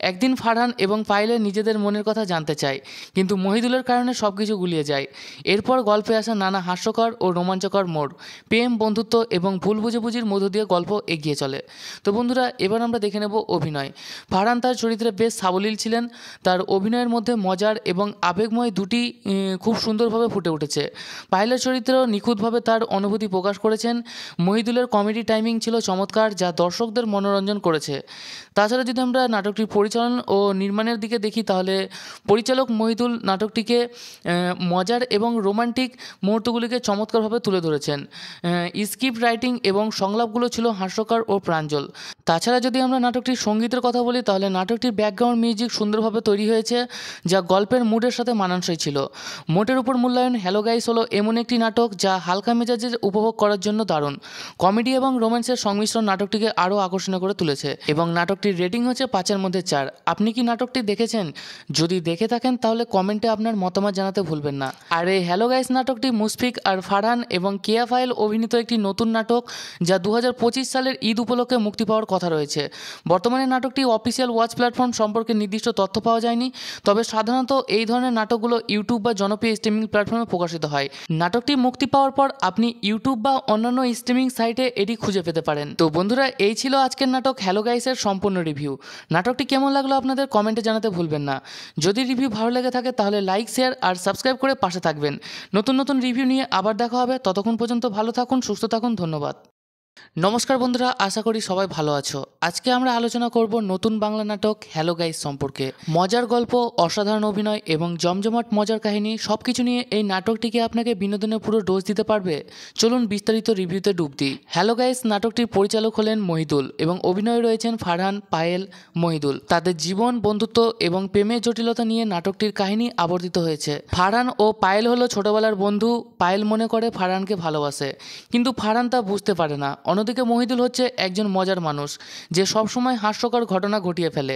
একদিন ফারহান এবং পায়েলের নিজেদের মনের কথা জানতে চায়, কিন্তু মহিদুলের কারণে সবকিছু গুলিয়ে যায়। এরপর গল্পে আসা নানা হাস্যকর ও রোমাঞ্চকর মোড়, প্রেম, বন্ধুত্ব এবং ভুল বুঝাবুঝির মধ্য দিয়ে গল্প এগিয়ে চলে। তো বন্ধুরা, এবার আমরা দেখে নেব অভিনয়। ফারহান তার চরিত্রে বেশ সাবলীল ছিলেন। তার অভিনয়ের মধ্যে মজার এবং আবেগময় দুটি খুব সুন্দরভাবে ফুটে উঠেছে। পায়েলের চরিত্রেও নিখুঁতভাবে তার অনুভূতি প্রকাশ করেছেন। মহিদুলের কমেডি টাইমিং ছিল চমৎকার, যা দর্শকদের মনোরঞ্জন করেছে। তাছাড়া যদি আমরা নাটকটির পরিচালন ও নির্মাণের দিকে দেখি তাহলে পরিচালক মহিদুল নাটকটিকে মজার এবং রোমান্টিক মুহূর্তগুলিকে চমৎকারভাবে তুলে ধরেছেন। স্ক্রিপ্ট রাইটিং এবং সংলাপগুলো ছিল হাস্যকর ও প্রাঞ্জল। তাছাড়া যদি আমরা নাটকটির সঙ্গীতের কথা বলি তাহলে নাটকটির ব্যাকগ্রাউন্ড মিউজিক সুন্দরভাবে তৈরি হয়েছে, যা গল্পের মুডের সাথে মানানসই ছিল। মোটের উপর মূল্যায়ন, হ্যালো গাইস হলো এমন একটি নাটক যা হালকা মেজাজের উপভোগ করার জন্য দারুণ। কমেডি এবং রোম্যান্সের সংমিশ্রণ নাটকটিকে আরও আকর্ষণীয় করে তুলেছে এবং নাটকটির রেটিং হচ্ছে 5-এর মধ্যে 4। আপনি কি নাটকটি দেখেছেন? যদি দেখে থাকেন তাহলে কমেন্টে আপনার মতামত জানাতে ভুলবেন না। আর এই হ্যালো গাইস নাটকটি মুশফিক আর ফারহান এবং কেয়া ফাইল অভিনীত একটি নতুন নাটক, যা 2025 সালের ঈদ উপলক্ষে মুক্তি পাওয়ার কথা রয়েছে। বর্তমানে নাটকটি অফিসিয়াল ওয়াচ প্ল্যাটফর্ম সম্পর্কে নির্দিষ্ট তথ্য পাওয়া যায়নি, তবে সাধারণত এই ধরনের নাটকগুলো ইউটিউব বা জনপ্রিয় স্ট্রিমিং প্ল্যাটফর্মে প্রকাশিত হয়। নাটকটি মুক্তি পাওয়ার পর আপনি ইউটিউব বা অন্যান্য স্ট্রিমিং সাইটে এটি খুঁজে পেতে পারেন। তো বন্ধুরা, এই ছিল আজকের নাটক হ্যালো গাইসের সম্পূর্ণ রিভিউ। নাটকটি কেমন লাগলো আপনাদের কমেন্টে জানাতে ভুলবেন না। যদি রিভিউ ভালো লেগে থাকে তাহলে লাইক, শেয়ার আর সাবস্ক্রাইব করে পাশে থাকবেন। নতুন নতুন রিভিউ নিয়ে আবার দেখা হবে। ততক্ষণ পর্যন্ত ভালো থাকুন, সুস্থ থাকুন। ধন্যবাদ। নমস্কার বন্ধুরা, আশা করি সবাই ভালো আছো। আজকে আমরা আলোচনা করব নতুন বাংলা নাটক হ্যালো গাইস সম্পর্কে। মজার গল্প, অসাধারণ অভিনয় এবং জমজমাট মজার কাহিনী সবকিছু নিয়ে এই নাটকটিকে আপনাকে বিনোদনের পুরো ডোজ দিতে পারবে। চলুন বিস্তারিত রিভিউতে ডুব দিই। হ্যালো গাইস নাটকটির পরিচালক হলেন মহিদুল এবং অভিনয়ে রয়েছেন ফারহান, পায়েল, মহিদুল। তাদের জীবন, বন্ধুত্ব এবং প্রেমের জটিলতা নিয়ে নাটকটির কাহিনী আবর্তিত হয়েছে। ফারহান ও পায়েল হলো ছোটবেলার বন্ধু। পায়েল মনে করে ফারহানকে ভালোবাসে, কিন্তু ফারহান তা বুঝতে পারে না। অন্যদিকে মহিদুল হচ্ছে একজন মজার মানুষ যে সবসময় হাস্যকর ঘটনা ঘটিয়ে ফেলে।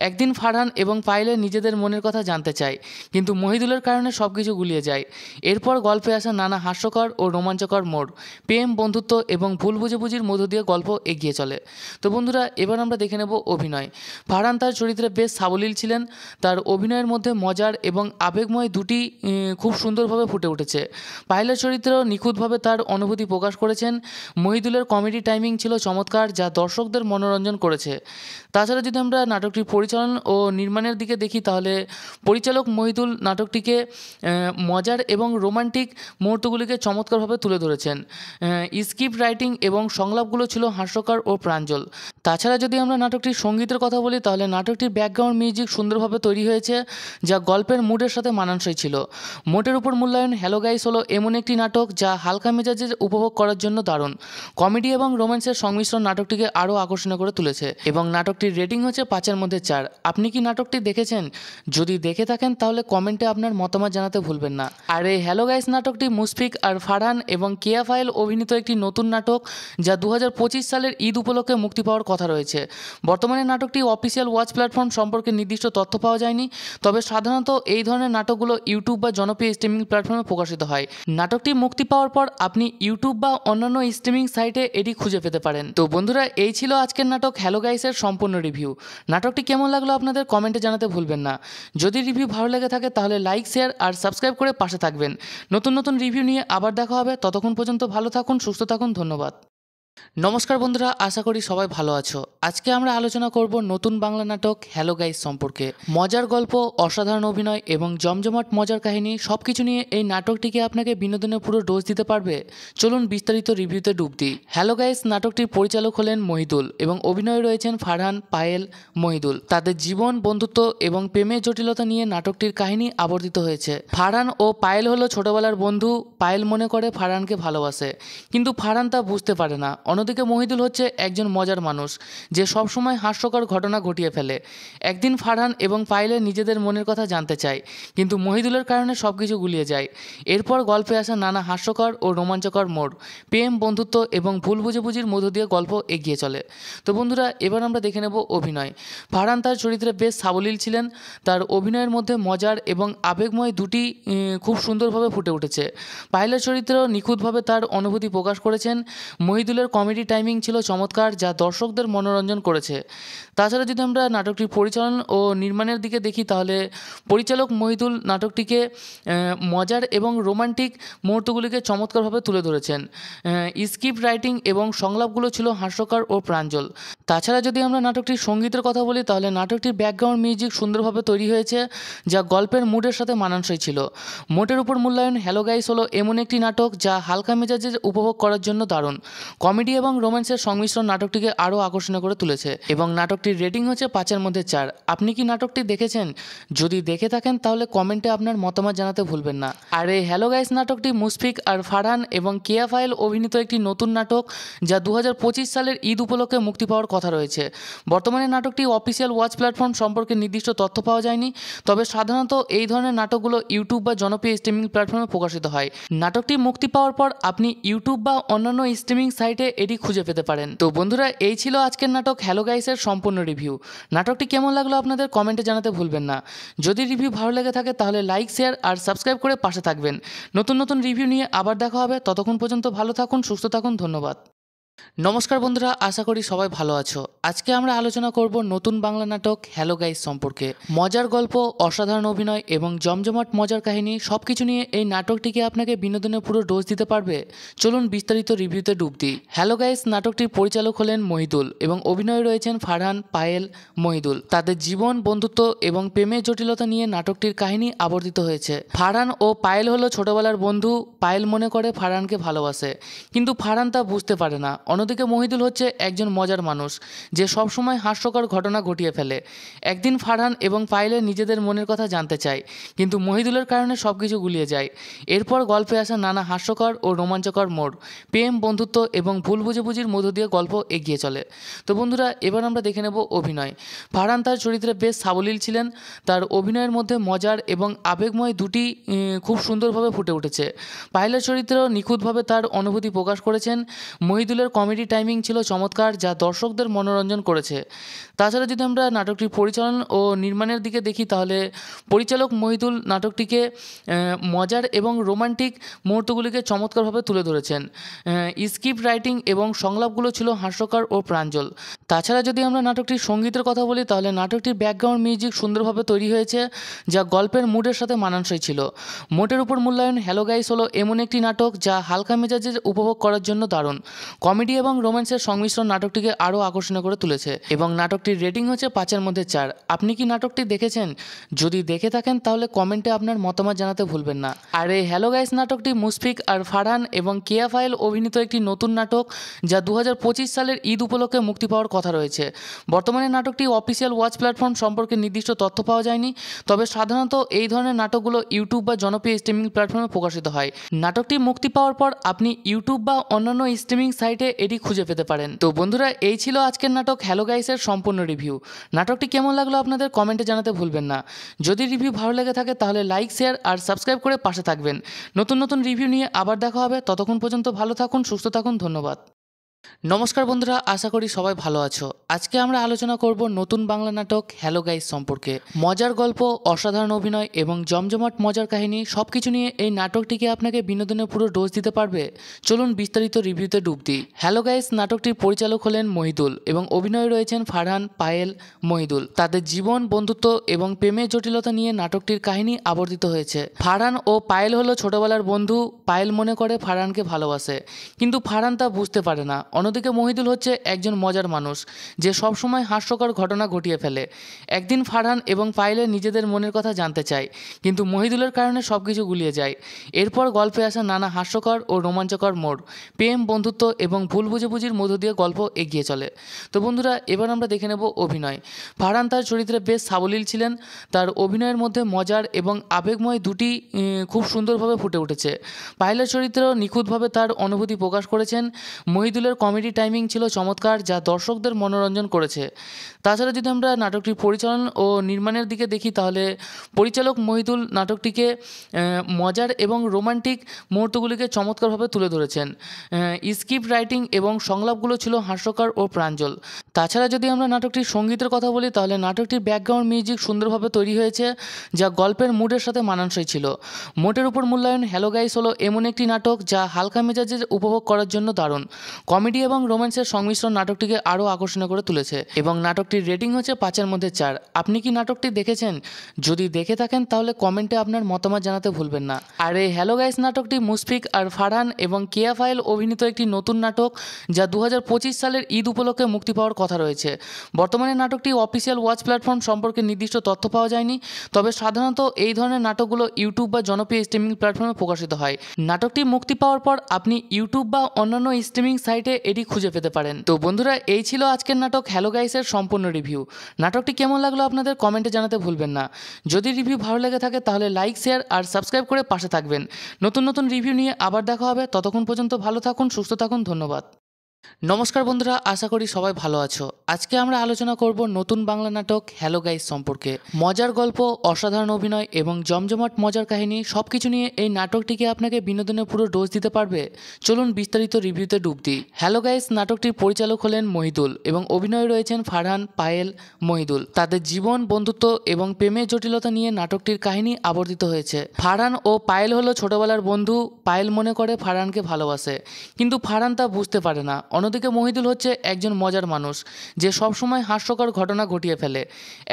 একদিন ফারহান এবং পায়েলের নিজেদের মনের কথা জানতে চায়, কিন্তু মহিদুলের কারণে সবকিছু গুলিয়ে যায়। এরপর গল্পে আসা নানা হাস্যকর ও রোমাঞ্চকর মোড়, প্রেম, বন্ধুত্ব এবং ভুল বুঝাবুঝির মধ্য দিয়ে গল্প এগিয়ে চলে। তো বন্ধুরা, এবার আমরা দেখে নেব অভিনয়। ফারহান তার চরিত্রে বেশ সাবলীল ছিলেন। তার অভিনয়ের মধ্যে মজার এবং আবেগময় দুটি খুব সুন্দরভাবে ফুটে উঠেছে। পায়েলের চরিত্রেও নিখুঁতভাবে তার অনুভূতি প্রকাশ করেছেন। মহিদুলের কমেডি টাইমিং ছিল চমৎকার, যা দর্শকদের মনোরঞ্জন করেছে। তাছাড়া যদি আমরা নাটকটির পরিচালন ও নির্মাণের দিকে দেখি তাহলে পরিচালক মহিদুল নাটকটিকে মজার এবং রোমান্টিক মুহূর্তগুলিকে চমৎকারভাবে তুলে ধরেছেন। স্ক্রিপ্ট রাইটিং এবং সংলাপগুলো ছিল হাস্যকর ও প্রাঞ্জল। তাছাড়া যদি আমরা নাটকটির সঙ্গীতের কথা বলি তাহলে নাটকটির ব্যাকগ্রাউন্ড মিউজিক সুন্দরভাবে তৈরি হয়েছে, যা গল্পের মুডের সাথে মানানসই ছিল। মোটের উপর মূল্যায়ন, হ্যালো গাইস হলো এমন একটি নাটক যা হালকা মেজাজে উপভোগ করার জন্য দারুণ। কমেডি এবং রোম্যান্সের সংমিশ্রণ নাটকটিকে আরও আকর্ষণীয় করে তুলেছে এবং নাটকটির রেটিং হচ্ছে 5-এর মধ্যে 4। আপনি কি নাটকটি দেখেছেন? যদি দেখে থাকেন তাহলে কমেন্টে আপনার মতামত জানাতে ভুলবেন না। আর এই হ্যালো গাইস নাটকটি মুশফিক আর ফারহান এবং কেয়া ফাইল অভিনীত একটি নতুন নাটক, যা 2025 সালের ঈদ উপলক্ষে মুক্তি পাওয়ার কথা রয়েছে। বর্তমানে নাটকটি অফিসিয়াল ওয়াচ প্ল্যাটফর্ম সম্পর্কে নির্দিষ্ট তথ্য পাওয়া যায়নি, তবে সাধারণত এই ধরনের নাটকগুলো ইউটিউব বা জনপ্রিয় স্ট্রিমিং প্ল্যাটফর্মে প্রকাশিত হয়। নাটকটি মুক্তি পাওয়ার পর আপনি ইউটিউব বা অন্যান্য স্ট্রিমিং সাইটে এটি খুঁজে পেতে পারেন। তো বন্ধুরা, এই ছিল আজকের নাটক হ্যালো গাইসের সম্পূর্ণ রিভিউ। নাটকটি কেমন লাগলো আপনাদের কমেন্টে জানাতে ভুলবেন না। যদি রিভিউ ভালো লেগে থাকে তাহলে লাইক, শেয়ার আর সাবস্ক্রাইব করে পাশে থাকবেন। নতুন নতুন রিভিউ নিয়ে আবার দেখা হবে। ততক্ষণ পর্যন্ত ভালো থাকুন, সুস্থ থাকুন। ধন্যবাদ। নমস্কার বন্ধুরা, আশা করি সবাই ভালো আছো। আজকে আমরা আলোচনা করব নতুন বাংলা নাটক হ্যালো গাইস সম্পর্কে। মজার গল্প, অসাধারণ অভিনয় এবং জমজমাট মজার কাহিনী সবকিছু নিয়ে এই নাটকটিকে আপনাকে বিনোদনের পুরো ডোজ দিতে পারবে। চলুন বিস্তারিত রিভিউতে ডুব দিই। হ্যালো গাইস নাটকটির পরিচালক হলেন মহিদুল এবং অভিনয়ে রয়েছেন ফারহান, পায়েল, মহিদুল। তাদের জীবন, বন্ধুত্ব এবং প্রেমের জটিলতা নিয়ে নাটকটির কাহিনী আবর্তিত হয়েছে। ফারহান ও পায়েল হলো ছোটবেলার বন্ধু। পায়েল মনে করে ফারহানকে ভালোবাসে, কিন্তু ফারহান তা বুঝতে পারে না। অন্যদিকে মহিদুল হচ্ছে একজন মজার মানুষ যে সবসময় হাস্যকর ঘটনা ঘটিয়ে ফেলে। একদিন ফারহান এবং পায়েলের নিজেদের মনের কথা জানতে চায়, কিন্তু মহিদুলের কারণে সবকিছু গুলিয়ে যায়। এরপর গল্পে আসা নানা হাস্যকর ও রোমাঞ্চকর মোড়, প্রেম, বন্ধুত্ব এবং ভুল বুঝাবুঝির মধ্য দিয়ে গল্প এগিয়ে চলে। তো বন্ধুরা, এবার আমরা দেখে নেব অভিনয়। ফারহান তার চরিত্রে বেশ সাবলীল ছিলেন। তার অভিনয়ের মধ্যে মজার এবং আবেগময় দুটি খুব সুন্দরভাবে ফুটে উঠেছে। পায়েলের চরিত্রেও নিখুঁতভাবে তার অনুভূতি প্রকাশ করেছেন। মহিদুলের কমেডি টাইমিং ছিল চমৎকার, যা দর্শকদের মনোরঞ্জন করেছে। তাছাড়া যদি আমরা নাটকটির পরিচালন ও নির্মাণের দিকে দেখি তাহলে পরিচালক মহিদুল নাটকটিকে মজার এবং রোমান্টিক মুহূর্তগুলিকে চমৎকারভাবে তুলে ধরেছেন। স্ক্রিপ্ট রাইটিং এবং সংলাপগুলো ছিল হাস্যকর ও প্রাঞ্জল। তাছাড়া যদি আমরা নাটকটির সঙ্গীতের কথা বলি তাহলে নাটকটির ব্যাকগ্রাউন্ড মিউজিক সুন্দরভাবে তৈরি হয়েছে, যা গল্পের মুডের সাথে মানানসই ছিল। মোটের উপর মূল্যায়ন, হ্যালো গাইস হলো এমন একটি নাটক যা হালকা মেজাজে উপভোগ করার জন্য দারুণ। কমেডি এবং রোম্যান্সের সংমিশ্রণ নাটকটিকে আরও আকর্ষণীয় করে তুলেছে এবং নাটকটির রেটিং হচ্ছে 5-এর মধ্যে 4। আপনি কি নাটকটি দেখেছেন? যদি দেখে থাকেন তাহলে কমেন্টে আপনার মতামত জানাতে ভুলবেন না। আর এই হ্যালো গাইস নাটকটি মুশফিক আর ফারহান এবং কেয়া ফাইল অভিনীত একটি নতুন নাটক, যা 2025 সালের ঈদ উপলক্ষে মুক্তি পাওয়ার কথা রয়েছে। বর্তমানে নাটকটি অফিসিয়াল ওয়াচ প্ল্যাটফর্ম সম্পর্কে নির্দিষ্ট তথ্য পাওয়া যায়নি, তবে সাধারণত এই ধরনের নাটকগুলো ইউটিউব বা জনপ্রিয় স্ট্রিমিং প্ল্যাটফর্মে প্রকাশিত হয়। নাটকটি মুক্তি পাওয়ার পর আপনি ইউটিউব বা অন্যান্য স্ট্রিমিং সাইটে এটি খুঁজে পেতে পারেন। তো বন্ধুরা, এই ছিল আজকের নাটক হ্যালো গাইসের সম্পূর্ণ রিভিউ। নাটকটি কেমন লাগলো আপনাদের কমেন্টে জানাতে ভুলবেন না। যদি রিভিউ ভালো লেগে থাকে তাহলে লাইক, শেয়ার আর সাবস্ক্রাইব করে পাশে থাকবেন। নতুন নতুন রিভিউ নিয়ে আবার দেখা হবে। ততক্ষণ পর্যন্ত ভালো থাকুন, সুস্থ থাকুন। ধন্যবাদ। নমস্কার বন্ধুরা, আশা করি সবাই ভালো আছো। আজকে আমরা আলোচনা করব নতুন বাংলা নাটক হ্যালো গাইস সম্পর্কে। মজার গল্প, অসাধারণ অভিনয় এবং জমজমাট মজার কাহিনী সবকিছু নিয়ে এই নাটকটিকে আপনাকে বিনোদনের পুরো ডোজ দিতে পারবে। চলুন বিস্তারিত রিভিউতে ডুব দিই। হ্যালো গাইস নাটকটির পরিচালক হলেন মহিদুল এবং অভিনয়ে রয়েছেন ফারহান, পায়েল, মহিদুল। তাদের জীবন, বন্ধুত্ব এবং প্রেমের জটিলতা নিয়ে নাটকটির কাহিনী আবর্তিত হয়েছে। ফারহান ও পায়েল হলো ছোটবেলার বন্ধু। পায়েল মনে করে ফারহানকে ভালোবাসে, কিন্তু ফারহান তা বুঝতে পারে না। অন্যদিকে মহিদুল হচ্ছে একজন মজার মানুষ যে সবসময় হাস্যকর ঘটনা ঘটিয়ে ফেলে। একদিন ফারহান এবং পায়েলের নিজেদের মনের কথা জানতে চায়, কিন্তু মহিদুলের কারণে সব কিছু গুলিয়ে যায়। এরপর গল্পে আসা নানা হাস্যকর ও রোমাঞ্চকর মোড়, প্রেম, বন্ধুত্ব এবং ভুল বুঝাবুঝির মধ্য দিয়ে গল্প এগিয়ে চলে। তো বন্ধুরা, এবার আমরা দেখে নেব অভিনয়। ফারহান তার চরিত্রে বেশ সাবলীল ছিলেন। তার অভিনয়ের মধ্যে মজার এবং আবেগময় দুটি খুব সুন্দরভাবে ফুটে উঠেছে। পায়েলের চরিত্রেও নিখুঁতভাবে তার অনুভূতি প্রকাশ করেছেন। মহিদুলের কমেডি টাইমিং ছিল চমৎকার, যা দর্শকদের মনোরঞ্জন করেছে। তাছাড়া যদি আমরা নাটকটির পরিচালন ও নির্মাণের দিকে দেখি, তাহলে পরিচালক মহিদুল নাটকটিকে মজার এবং রোমান্টিক মুহূর্তগুলিকে চমৎকারভাবে তুলে ধরেছেন। স্ক্রিপ্ট রাইটিং এবং সংলাপগুলো ছিল হাস্যকর ও প্রাঞ্জল। তাছাড়া যদি আমরা নাটকটির সঙ্গীতের কথা বলি, তাহলে নাটকটির ব্যাকগ্রাউন্ড মিউজিক সুন্দরভাবে তৈরি হয়েছে, যা গল্পের মুডের সাথে মানানসই ছিল। মোটের উপর মূল্যায়ন, হ্যালো গাইস হলো এমন একটি নাটক যা হালকা মেজাজে উপভোগ করার জন্য দারুণ। কমেডি এবং রোম্যান্সের সংমিশ্রণ নাটকটিকে আরও আকর্ষণীয় করে তুলেছে এবং নাটকটির রেটিং হচ্ছে 5-এর মধ্যে 4। আপনি কি নাটকটি দেখেছেন? যদি দেখে থাকেন তাহলে কমেন্টে আপনার মতামত জানাতে ভুলবেন না। আর এই হ্যালো গাইস নাটকটি মুশফিক আর ফারহান এবং কেয়া ফাইল অভিনীত একটি নতুন নাটক, যা 2025 সালের ঈদ উপলক্ষে মুক্তি পাওয়ার কথা রয়েছে। বর্তমানে নাটকটি অফিসিয়াল ওয়াচ প্ল্যাটফর্ম সম্পর্কে নির্দিষ্ট তথ্য পাওয়া যায়নি, তবে সাধারণত এই ধরনের নাটকগুলো ইউটিউব বা জনপ্রিয় স্ট্রিমিং প্ল্যাটফর্মে প্রকাশিত হয়। নাটকটি মুক্তি পাওয়ার পর আপনি ইউটিউব বা অন্যান্য স্ট্রিমিং সাইটে এটি খুঁজে পেতে পারেন। তো বন্ধুরা, এই ছিল আজকের নাটক হ্যালো গাইসের সম্পূর্ণ রিভিউ। নাটকটি কেমন লাগলো আপনাদের কমেন্টে জানাতে ভুলবেন না। যদি রিভিউ ভালো লেগে থাকে তাহলে লাইক, শেয়ার আর সাবস্ক্রাইব করে পাশে থাকবেন। নতুন নতুন রিভিউ নিয়ে আবার দেখা হবে। ততক্ষণ পর্যন্ত ভালো থাকুন, সুস্থ থাকুন। ধন্যবাদ। নমস্কার বন্ধুরা, আশা করি সবাই ভালো আছো। আজকে আমরা আলোচনা করব নতুন বাংলা নাটক হ্যালো গাইস সম্পর্কে। মজার গল্প, অসাধারণ অভিনয় এবং জমজমাট মজার কাহিনী সবকিছু নিয়ে এই নাটকটিকে আপনাকে বিনোদনের পুরো ডোজ দিতে পারবে। চলুন বিস্তারিত রিভিউতে ডুব দিই। হ্যালো গাইস নাটকটির পরিচালক হলেন মহিদুল এবং অভিনয়ে রয়েছেন ফারহান, পায়েল, মহিদুল। তাদের জীবন, বন্ধুত্ব এবং প্রেমের জটিলতা নিয়ে নাটকটির কাহিনী আবর্তিত হয়েছে। ফারহান ও পায়েল হলো ছোটবেলার বন্ধু। পায়েল মনে করে ফারহানকে ভালোবাসে, কিন্তু ফারহান তা বুঝতে পারে না। অন্যদিকে মহিদুল হচ্ছে একজন মজার মানুষ যে সবসময় হাস্যকর ঘটনা ঘটিয়ে ফেলে। একদিন ফারহান এবং পায়েলের নিজেদের মনের কথা জানতে চায়, কিন্তু মহিদুলের কারণে সব কিছু গুলিয়ে যায়। এরপর গল্পে আসা নানা হাস্যকর ও রোমাঞ্চকর মোড়, প্রেম, বন্ধুত্ব এবং ভুল বুঝাবুঝির মধ্য দিয়ে গল্প এগিয়ে চলে। তো বন্ধুরা, এবার আমরা দেখে নেব অভিনয়। ফারহান তার চরিত্রে বেশ সাবলীল ছিলেন। তার অভিনয়ের মধ্যে মজার এবং আবেগময় দুটি খুব সুন্দরভাবে ফুটে উঠেছে। পায়েলের চরিত্রেও নিখুঁতভাবে তার অনুভূতি প্রকাশ করেছেন। মহিদুলের কমেডি টাইমিং ছিল চমৎকার, যা দর্শকদের মনোরঞ্জন করেছে। তাছাড়া যদি আমরা নাটকটির পরিচালন ও নির্মাণের দিকে দেখি, তাহলে পরিচালক মহিদুল নাটকটিকে মজার এবং রোমান্টিক মুহূর্তগুলিকে চমৎকারভাবে তুলে ধরেছেন। স্ক্রিপ্ট রাইটিং এবং সংলাপগুলো ছিল হাস্যকর ও প্রাঞ্জল। তাছাড়া যদি আমরা নাটকটির সঙ্গীতের কথা বলি, তাহলে নাটকটির ব্যাকগ্রাউন্ড মিউজিক সুন্দরভাবে তৈরি হয়েছে, যা গল্পের মুডের সাথে মানানসই ছিল। মোটের উপর মূল্যায়ন, হ্যালো গাইস হলো এমন একটি নাটক যা হালকা মেজাজে উপভোগ করার জন্য দারুণ। কমেডি এবং রোম্যান্সের সংমিশ্রণ নাটকটিকে আরও আকর্ষণীয় করে তুলেছে এবং নাটকটির রেটিং হচ্ছে 5-এর মধ্যে 4। আপনি কি নাটকটি দেখেছেন? যদি দেখে থাকেন তাহলে কমেন্টে আপনার মতামত জানাতে ভুলবেন না। আর এই হ্যালো গাইস নাটকটি মুশফিক আর ফারহান এবং কেয়া ফাইল অভিনীত একটি নতুন নাটক, যা 2025 সালের ঈদ উপলক্ষে মুক্তি পাওয়ার কথা রয়েছে। বর্তমানে নাটকটি অফিসিয়াল ওয়াচ প্ল্যাটফর্ম সম্পর্কে নির্দিষ্ট তথ্য পাওয়া যায়নি, তবে সাধারণত এই ধরনের নাটকগুলো ইউটিউব বা জনপ্রিয় স্ট্রিমিং প্ল্যাটফর্মে প্রকাশিত হয়। নাটকটি মুক্তি পাওয়ার পর আপনি ইউটিউব বা অন্যান্য স্ট্রিমিং সাইটে এটি খুঁজে পেতে পারেন। তো বন্ধুরা, এই ছিল আজকের নাটক হ্যালো গাইসের সম্পূর্ণ রিভিউ। নাটকটি কেমন লাগলো আপনাদের কমেন্টে জানাতে ভুলবেন না। যদি রিভিউ ভালো লেগে থাকে তাহলে লাইক, শেয়ার আর সাবস্ক্রাইব করে পাশে থাকবেন। নতুন নতুন রিভিউ নিয়ে আবার দেখা হবে। ততক্ষণ পর্যন্ত ভালো থাকুন, সুস্থ থাকুন। ধন্যবাদ। নমস্কার বন্ধুরা, আশা করি সবাই ভালো আছো। আজকে আমরা আলোচনা করব নতুন বাংলা নাটক হ্যালো গাইস সম্পর্কে। মজার গল্প, অসাধারণ অভিনয় এবং জমজমাট মজার কাহিনী সবকিছু নিয়ে এই নাটকটিকে আপনাকে বিনোদনের পুরো ডোজ দিতে পারবে। চলুন বিস্তারিত রিভিউতে ডুব দিই। হ্যালো গাইস নাটকটির পরিচালক হলেন মহিদুল এবং অভিনয়ে রয়েছেন ফারহান, পায়েল, মহিদুল। তাদের জীবন, বন্ধুত্ব এবং প্রেমের জটিলতা নিয়ে নাটকটির কাহিনী আবর্তিত হয়েছে। ফারহান ও পায়েল হলো ছোটবেলার বন্ধু। পায়েল মনে করে ফারহানকে ভালোবাসে, কিন্তু ফারহান তা বুঝতে পারে না। অন্যদিকে মহিদুল হচ্ছে একজন মজার মানুষ যে সবসময় হাস্যকর ঘটনা ঘটিয়ে ফেলে।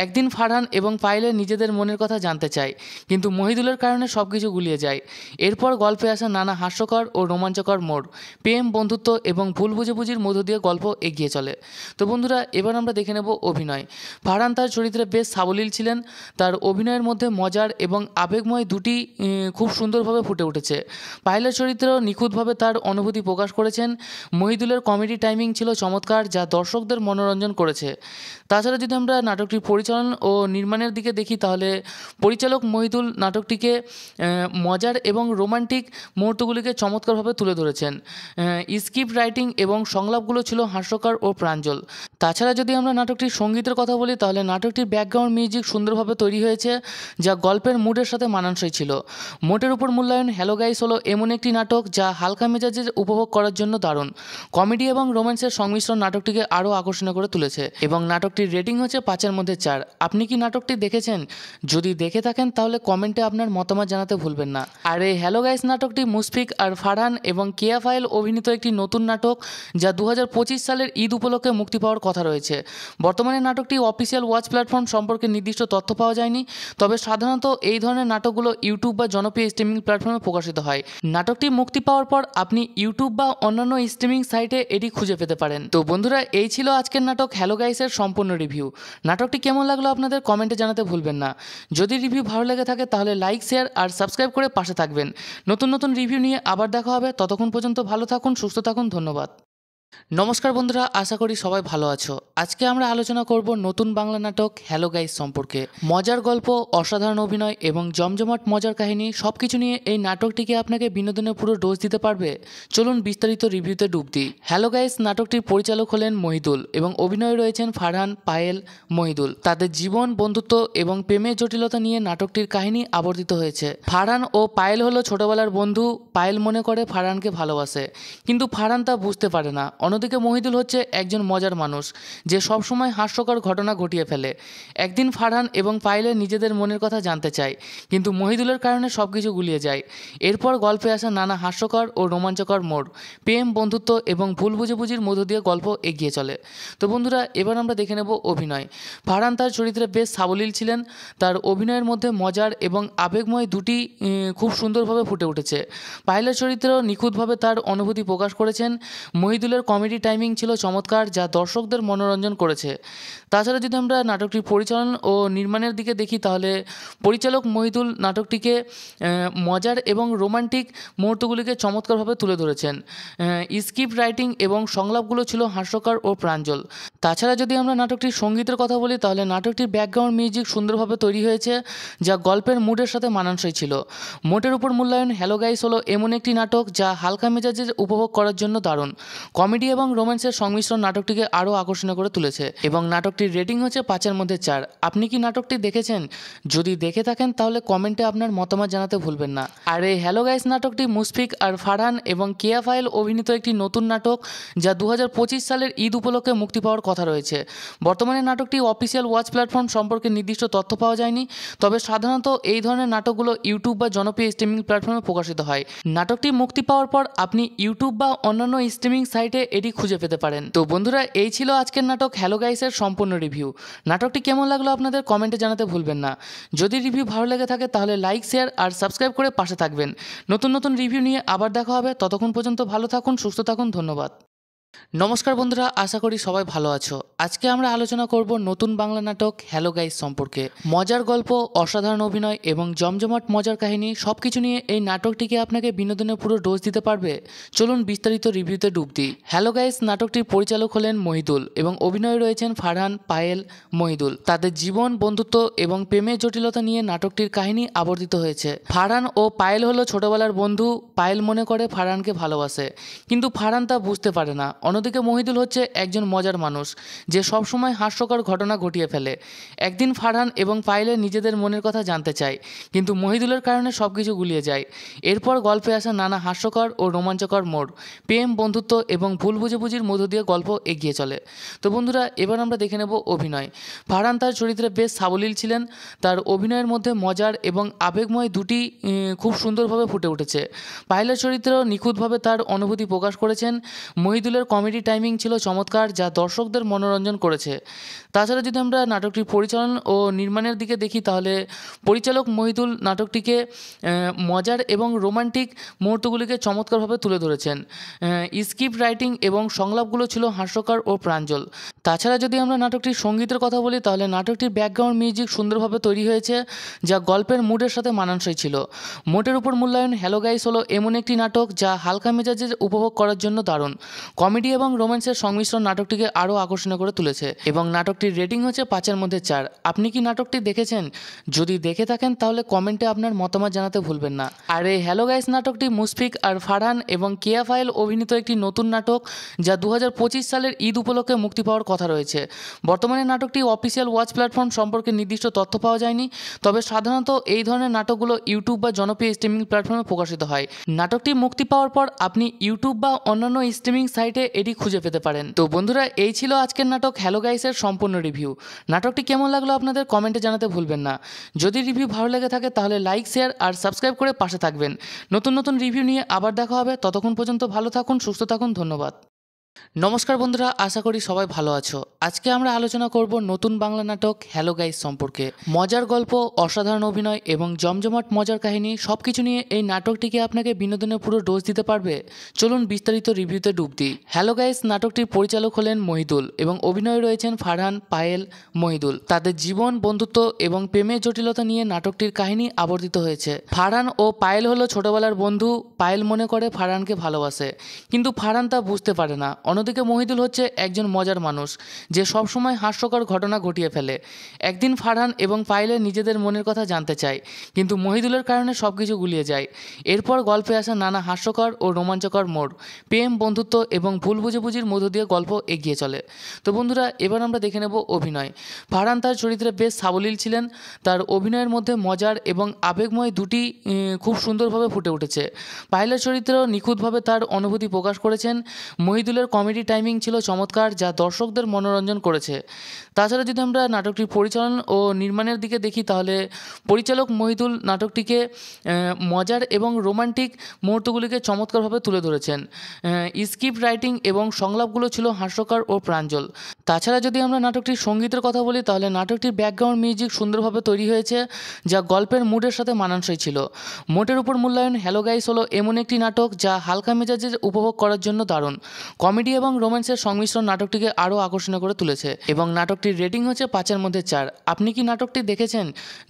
একদিন ফারহান এবং পায়েলের নিজেদের মনের কথা জানতে চায়, কিন্তু মহিদুলের কারণে সব কিছু গুলিয়ে যায়। এরপর গল্পে আসা নানা হাস্যকর ও রোমাঞ্চকর মোড়, প্রেম, বন্ধুত্ব এবং ভুল বুঝাবুঝির মধ্য দিয়ে গল্প এগিয়ে চলে। তো বন্ধুরা, এবার আমরা দেখে নেব অভিনয়। ফারহান তার চরিত্রে বেশ সাবলীল ছিলেন। তার অভিনয়ের মধ্যে মজার এবং আবেগময় দুটি খুব সুন্দরভাবে ফুটে উঠেছে। পায়েলের চরিত্রেও নিখুঁতভাবে তার অনুভূতি প্রকাশ করেছেন। মহিদুলের কমেডি টাইমিং ছিল চমৎকার, যা দর্শকদের মনোরঞ্জন করেছে। তাছাড়া যদি আমরা নাটকটির পরিচালন ও নির্মাণের দিকে দেখি, তাহলে পরিচালক মহিদুল নাটকটিকে মজার এবং রোমান্টিক মুহূর্তগুলিকে চমৎকারভাবে তুলে ধরেছেন। স্ক্রিপ্ট রাইটিং এবং সংলাপগুলো ছিল হাস্যকর ও প্রাঞ্জল। তাছাড়া যদি আমরা নাটকটির সঙ্গীতের কথা বলি, তাহলে নাটকটির ব্যাকগ্রাউন্ড মিউজিক সুন্দরভাবে তৈরি হয়েছে, যা গল্পের মুডের সাথে মানানসই ছিল। মোটের উপর মূল্যায়ন, হ্যালো গাইস হলো এমন একটি নাটক যা হালকা মেজাজে উপভোগ করার জন্য দারুণ। কমেডি এবং রোম্যান্সের সংমিশ্রণ নাটকটিকে আরও আকর্ষণীয় করে তুলেছে এবং নাটকটির রেটিং হচ্ছে 5-এর মধ্যে 4। আপনি কি নাটকটি দেখেছেন? যদি দেখে থাকেন তাহলে কমেন্টে আপনার মতামত জানাতে ভুলবেন না। আর এই হ্যালো গাইস নাটকটি মুশফিক আর ফারহান এবং কেয়া ফাইল অভিনীত একটি নতুন নাটক, যা 2025 সালের ঈদ উপলক্ষে মুক্তি পাওয়ার কথা রয়েছে। বর্তমানে নাটকটি অফিসিয়াল ওয়াচ প্ল্যাটফর্ম সম্পর্কে নির্দিষ্ট তথ্য পাওয়া যায়নি, তবে সাধারণত এই ধরনের নাটকগুলো ইউটিউব বা জনপ্রিয় স্ট্রিমিং প্ল্যাটফর্মে প্রকাশিত হয়। নাটকটি মুক্তি পাওয়ার পর আপনি ইউটিউব বা অন্যান্য স্ট্রিমিং সাইটে এটি খুঁজে পেতে পারেন। তো বন্ধুরা, এই ছিল আজকের নাটক হ্যালো গাইসের সম্পূর্ণ রিভিউ। নাটকটি কেমন লাগলো আপনাদের কমেন্টে জানাতে ভুলবেন না। যদি রিভিউ ভালো লেগে থাকে তাহলে লাইক, শেয়ার আর সাবস্ক্রাইব করে পাশে থাকবেন। নতুন নতুন রিভিউ নিয়ে আবার দেখা হবে। ততক্ষণ পর্যন্ত ভালো থাকুন, সুস্থ থাকুন। ধন্যবাদ। নমস্কার বন্ধুরা, আশা করি সবাই ভালো আছো। আজকে আমরা আলোচনা করব নতুন বাংলা নাটক হ্যালো গাইস সম্পর্কে। মজার গল্প, অসাধারণ অভিনয় এবং জমজমাট মজার কাহিনী সবকিছু নিয়ে এই নাটকটিকে আপনাকে বিনোদনের পুরো ডোজ দিতে পারবে। চলুন বিস্তারিত রিভিউতে ডুব দিই। হ্যালো গাইস নাটকটির পরিচালক হলেন মহিদুল এবং অভিনয়ে রয়েছেন ফারহান, পায়েল, মহিদুল। তাদের জীবন, বন্ধুত্ব এবং প্রেমের জটিলতা নিয়ে নাটকটির কাহিনী আবর্তিত হয়েছে। ফারহান ও পায়েল হলো ছোটবেলার বন্ধু। পায়েল মনে করে ফারহানকে ভালোবাসে, কিন্তু ফারহান তা বুঝতে পারে না। অন্যদিকে মহিদুল হচ্ছে একজন মজার মানুষ যে সবসময় হাস্যকর ঘটনা ঘটিয়ে ফেলে। একদিন ফারহান এবং পায়েলের নিজেদের মনের কথা জানতে চায়, কিন্তু মহিদুলের কারণে সব কিছু গুলিয়ে যায়। এরপর গল্পে আসা নানা হাস্যকর ও রোমাঞ্চকর মোড়, প্রেম, বন্ধুত্ব এবং ভুল বুঝাবুঝির মধ্য দিয়ে গল্প এগিয়ে চলে। তো বন্ধুরা, এবার আমরা দেখে নেব অভিনয়। ফারহান তার চরিত্রে বেশ সাবলীল ছিলেন। তার অভিনয়ের মধ্যে মজার এবং আবেগময় দুটি খুব সুন্দরভাবে ফুটে উঠেছে। পায়েলের চরিত্রেও নিখুঁতভাবে তার অনুভূতি প্রকাশ করেছেন। মহিদুলের কমেডি টাইমিং ছিল চমৎকার, যা দর্শকদের মনোরঞ্জন করেছে। তাছাড়া যদি আমরা নাটকটির পরিচালন ও নির্মাণের দিকে দেখি, তাহলে পরিচালক মহিদুল নাটকটিকে মজার এবং রোমান্টিক মুহূর্তগুলিকে চমৎকারভাবে তুলে ধরেছেন। স্ক্রিপ্ট রাইটিং এবং সংলাপগুলো ছিল হাস্যকর ও প্রাঞ্জল। তাছাড়া যদি আমরা নাটকটির সঙ্গীতের কথা বলি, তাহলে নাটকটির ব্যাকগ্রাউন্ড মিউজিক সুন্দরভাবে তৈরি হয়েছে, যা গল্পের মুডের সাথে মানানসই ছিল। মোটের উপর মূল্যায়ন, হ্যালো গাইস হলো এমন একটি নাটক যা হালকা মেজাজে উপভোগ করার জন্য দারুণ। কমেডি এবং রোম্যান্সের সংমিশ্রণ নাটকটিকে আরও আকর্ষণীয় করে তুলেছে এবং নাটকটির রেটিং হচ্ছে 5-এর মধ্যে 4। আপনি কি নাটকটি দেখেছেন? যদি দেখে থাকেন তাহলে কমেন্টে আপনার মতামত জানাতে ভুলবেন না। আর এই হ্যালো গাইস নাটকটি মুশফিক আর ফারহান এবং কেয়া ফাইল অভিনীত একটি নতুন নাটক, যা 2025 সালের ঈদ উপলক্ষে মুক্তি পাওয়ার কথা রয়েছে। বর্তমানে নাটকটি অফিসিয়াল ওয়াচ প্ল্যাটফর্ম সম্পর্কে নির্দিষ্ট তথ্য পাওয়া যায়নি, তবে সাধারণত এই ধরনের নাটকগুলো ইউটিউব বা জনপ্রিয় স্ট্রিমিং প্ল্যাটফর্মে প্রকাশিত হয়। নাটকটি মুক্তি পাওয়ার পর আপনি ইউটিউব বা অন্যান্য স্ট্রিমিং সাইটে এটি খুঁজে পেতে পারেন। তো বন্ধুরা, এই ছিল আজকের নাটক হ্যালো গাইসের সম্পূর্ণ রিভিউ। নাটকটি কেমন লাগলো আপনাদের কমেন্টে জানাতে ভুলবেন না। যদি রিভিউ ভালো লেগে থাকে তাহলে লাইক, শেয়ার আর সাবস্ক্রাইব করে পাশে থাকবেন। নতুন নতুন রিভিউ নিয়ে আবার দেখা হবে। ততক্ষণ পর্যন্ত ভালো থাকুন, সুস্থ থাকুন। ধন্যবাদ। নমস্কার বন্ধুরা, আশা করি সবাই ভালো আছো। আজকে আমরা আলোচনা করব নতুন বাংলা নাটক হ্যালো গাইস সম্পর্কে। মজার গল্প, অসাধারণ অভিনয় এবং জমজমাট মজার কাহিনী সবকিছু নিয়ে এই নাটকটিকে আপনাকে বিনোদনের পুরো ডোজ দিতে পারবে। চলুন বিস্তারিত রিভিউতে ডুব দিই। হ্যালো গাইস নাটকটির পরিচালক হলেন মহিদুল এবং অভিনয়ে রয়েছেন ফারহান, পায়েল, মহিদুল। তাদের জীবন, বন্ধুত্ব এবং প্রেমের জটিলতা নিয়ে নাটকটির কাহিনী আবর্তিত হয়েছে। ফারহান ও পায়েল হলো ছোটবেলার বন্ধু। পায়েল মনে করে ফারহানকে ভালোবাসে, কিন্তু ফারহান তা বুঝতে পারে না। অন্যদিকে মহিদুল হচ্ছে একজন মজার মানুষ যে সবসময় হাস্যকর ঘটনা ঘটিয়ে ফেলে। একদিন ফারহান এবং পায়েলের নিজেদের মনের কথা জানতে চায়, কিন্তু মহিদুলের কারণে সব কিছু গুলিয়ে যায়। এরপর গল্পে আসা নানা হাস্যকর ও রোমাঞ্চকর মোড়, প্রেম, বন্ধুত্ব এবং ভুল বুঝাবুঝির মধ্য দিয়ে গল্প এগিয়ে চলে। তো বন্ধুরা, এবার আমরা দেখে নেব অভিনয়। ফারহান তার চরিত্রে বেশ সাবলীল ছিলেন। তার অভিনয়ের মধ্যে মজার এবং আবেগময় দুটি খুব সুন্দরভাবে ফুটে উঠেছে। পায়েলের চরিত্রেও নিখুঁতভাবে তার অনুভূতি প্রকাশ করেছেন। মহিদুলের কমেডি টাইমিং ছিল চমৎকার, যা দর্শকদের মনোরঞ্জন করেছে। তাছাড়া যদি আমরা নাটকটির পরিচালন ও নির্মাণের দিকে দেখি, তাহলে পরিচালক মহিদুল নাটকটিকে মজার এবং রোমান্টিক মুহূর্তগুলিকে চমৎকারভাবে তুলে ধরেছেন। স্ক্রিপ্ট রাইটিং এবং সংলাপগুলো ছিল হাস্যকর ও প্রাঞ্জল। তাছাড়া যদি আমরা নাটকটির সঙ্গীতের কথা বলি, তাহলে নাটকটির ব্যাকগ্রাউন্ড মিউজিক সুন্দরভাবে তৈরি হয়েছে, যা গল্পের মুডের সাথে মানানসই ছিল। মোটের উপর মূল্যায়ন, হ্যালো গাইস হলো এমন একটি নাটক যা হালকা মেজাজের উপভোগ করার জন্য দারুণ। কমেডি এবং রোম্যান্সের সংমিশ্রণ নাটকটিকে আরও আকর্ষণীয় করে তুলেছে এবং নাটকটির রেটিং হচ্ছে 5-এর মধ্যে 4। আপনি কি নাটকটি দেখেছেন? যদি দেখে থাকেন তাহলে কমেন্টে আপনার মতামত জানাতে ভুলবেন না। আর এই হ্যালো গাইস নাটকটি মুশফিক আর ফারহান এবং কেয়া ফাইল অভিনীত একটি নতুন নাটক, যা 2025 সালের ঈদ উপলক্ষে মুক্তি পাওয়ার কথা রয়েছে। বর্তমানে নাটকটি অফিসিয়াল ওয়াচ প্ল্যাটফর্ম সম্পর্কে নির্দিষ্ট তথ্য পাওয়া যায়নি, তবে সাধারণত এই ধরনের নাটকগুলো ইউটিউব বা জনপ্রিয় স্ট্রিমিং প্ল্যাটফর্মে প্রকাশিত হয়। নাটকটি মুক্তি পাওয়ার পর আপনি ইউটিউব বা অন্যান্য স্ট্রিমিং সাইটে এটি খুঁজে পেতে পারেন। তো বন্ধুরা, এই ছিল আজকের নাটক হ্যালো গাইসের সম্পূর্ণ রিভিউ। নাটকটি কেমন লাগলো আপনাদের কমেন্টে জানাতে ভুলবেন না। যদি রিভিউ ভালো লেগে থাকে তাহলে লাইক, শেয়ার আর সাবস্ক্রাইব করে পাশে থাকবেন। নতুন নতুন রিভিউ নিয়ে আবার দেখা হবে। ততক্ষণ পর্যন্ত ভালো থাকুন, সুস্থ থাকুন। ধন্যবাদ। নমস্কার বন্ধুরা, আশা করি সবাই ভালো আছো। আজকে আমরা আলোচনা করব নতুন বাংলা নাটক হ্যালো গাইস সম্পর্কে। মজার গল্প, অসাধারণ অভিনয় এবং জমজমাট মজার কাহিনী সবকিছু নিয়ে এই নাটকটিকে আপনাকে বিনোদনের পুরো ডোজ দিতে পারবে। চলুন বিস্তারিত রিভিউতে ডুব দিই। হ্যালো গাইস নাটকটির পরিচালক হলেন মহিদুল এবং অভিনয়ে রয়েছেন ফারহান, পায়েল, মহিদুল। তাদের জীবন, বন্ধুত্ব এবং প্রেমের জটিলতা নিয়ে নাটকটির কাহিনী আবর্তিত হয়েছে। ফারহান ও পায়েল হলো ছোটবেলার বন্ধু। পায়েল মনে করে ফারহানকে ভালোবাসে, কিন্তু ফারহান তা বুঝতে পারে না। অন্যদিকে মহিদুল হচ্ছে একজন মজার মানুষ যে সবসময় হাস্যকর ঘটনা ঘটিয়ে ফেলে। একদিন ফারহান এবং পায়েলের নিজেদের মনের কথা জানতে চায়, কিন্তু মহিদুলের কারণে সবকিছু গুলিয়ে যায়। এরপর গল্পে আসা নানা হাস্যকর ও রোমাঞ্চকর মোড়, প্রেম, বন্ধুত্ব এবং ভুল বুঝাবুঝির মধ্য দিয়ে গল্প এগিয়ে চলে। তো বন্ধুরা, এবার আমরা দেখে নেব অভিনয়। ফারহান তার চরিত্রে বেশ সাবলীল ছিলেন। তার অভিনয়ের মধ্যে মজার এবং আবেগময় দুটি খুব সুন্দরভাবে ফুটে উঠেছে। পায়েলের চরিত্রেও নিখুঁতভাবে তার অনুভূতি প্রকাশ করেছেন। মহিদুলের কমেডি টাইমিং ছিল চমৎকার, যা দর্শকদের মনোরঞ্জন করেছে। তাছাড়া যদি আমরা নাটকটির পরিচালন ও নির্মাণের দিকে দেখি, তাহলে পরিচালক মহিদুল নাটকটিকে মজার এবং রোমান্টিক মুহূর্তগুলিকে চমৎকারভাবে তুলে ধরেছেন। স্ক্রিপ্ট রাইটিং এবং সংলাপগুলো ছিল হাস্যকর ও প্রাঞ্জল। তাছাড়া যদি আমরা নাটকটির সঙ্গীতের কথা বলি, তাহলে নাটকটির ব্যাকগ্রাউন্ড মিউজিক সুন্দরভাবে তৈরি হয়েছে, যা গল্পের মুডের সাথে মানানসই ছিল। মোটের উপর মূল্যায়ন, হ্যালো গাইস হলো এমন একটি নাটক যা হালকা মেজাজের উপভোগ করার জন্য দারুণ। কমেডি এবং রোম্যান্সের সংমিশ্রণ নাটকটিকে আরও আকর্ষণীয় করে তুলেছে এবং নাটকটির রেটিং হচ্ছে 5-এর মধ্যে 4। আপনি কি নাটকটি দেখেছেন?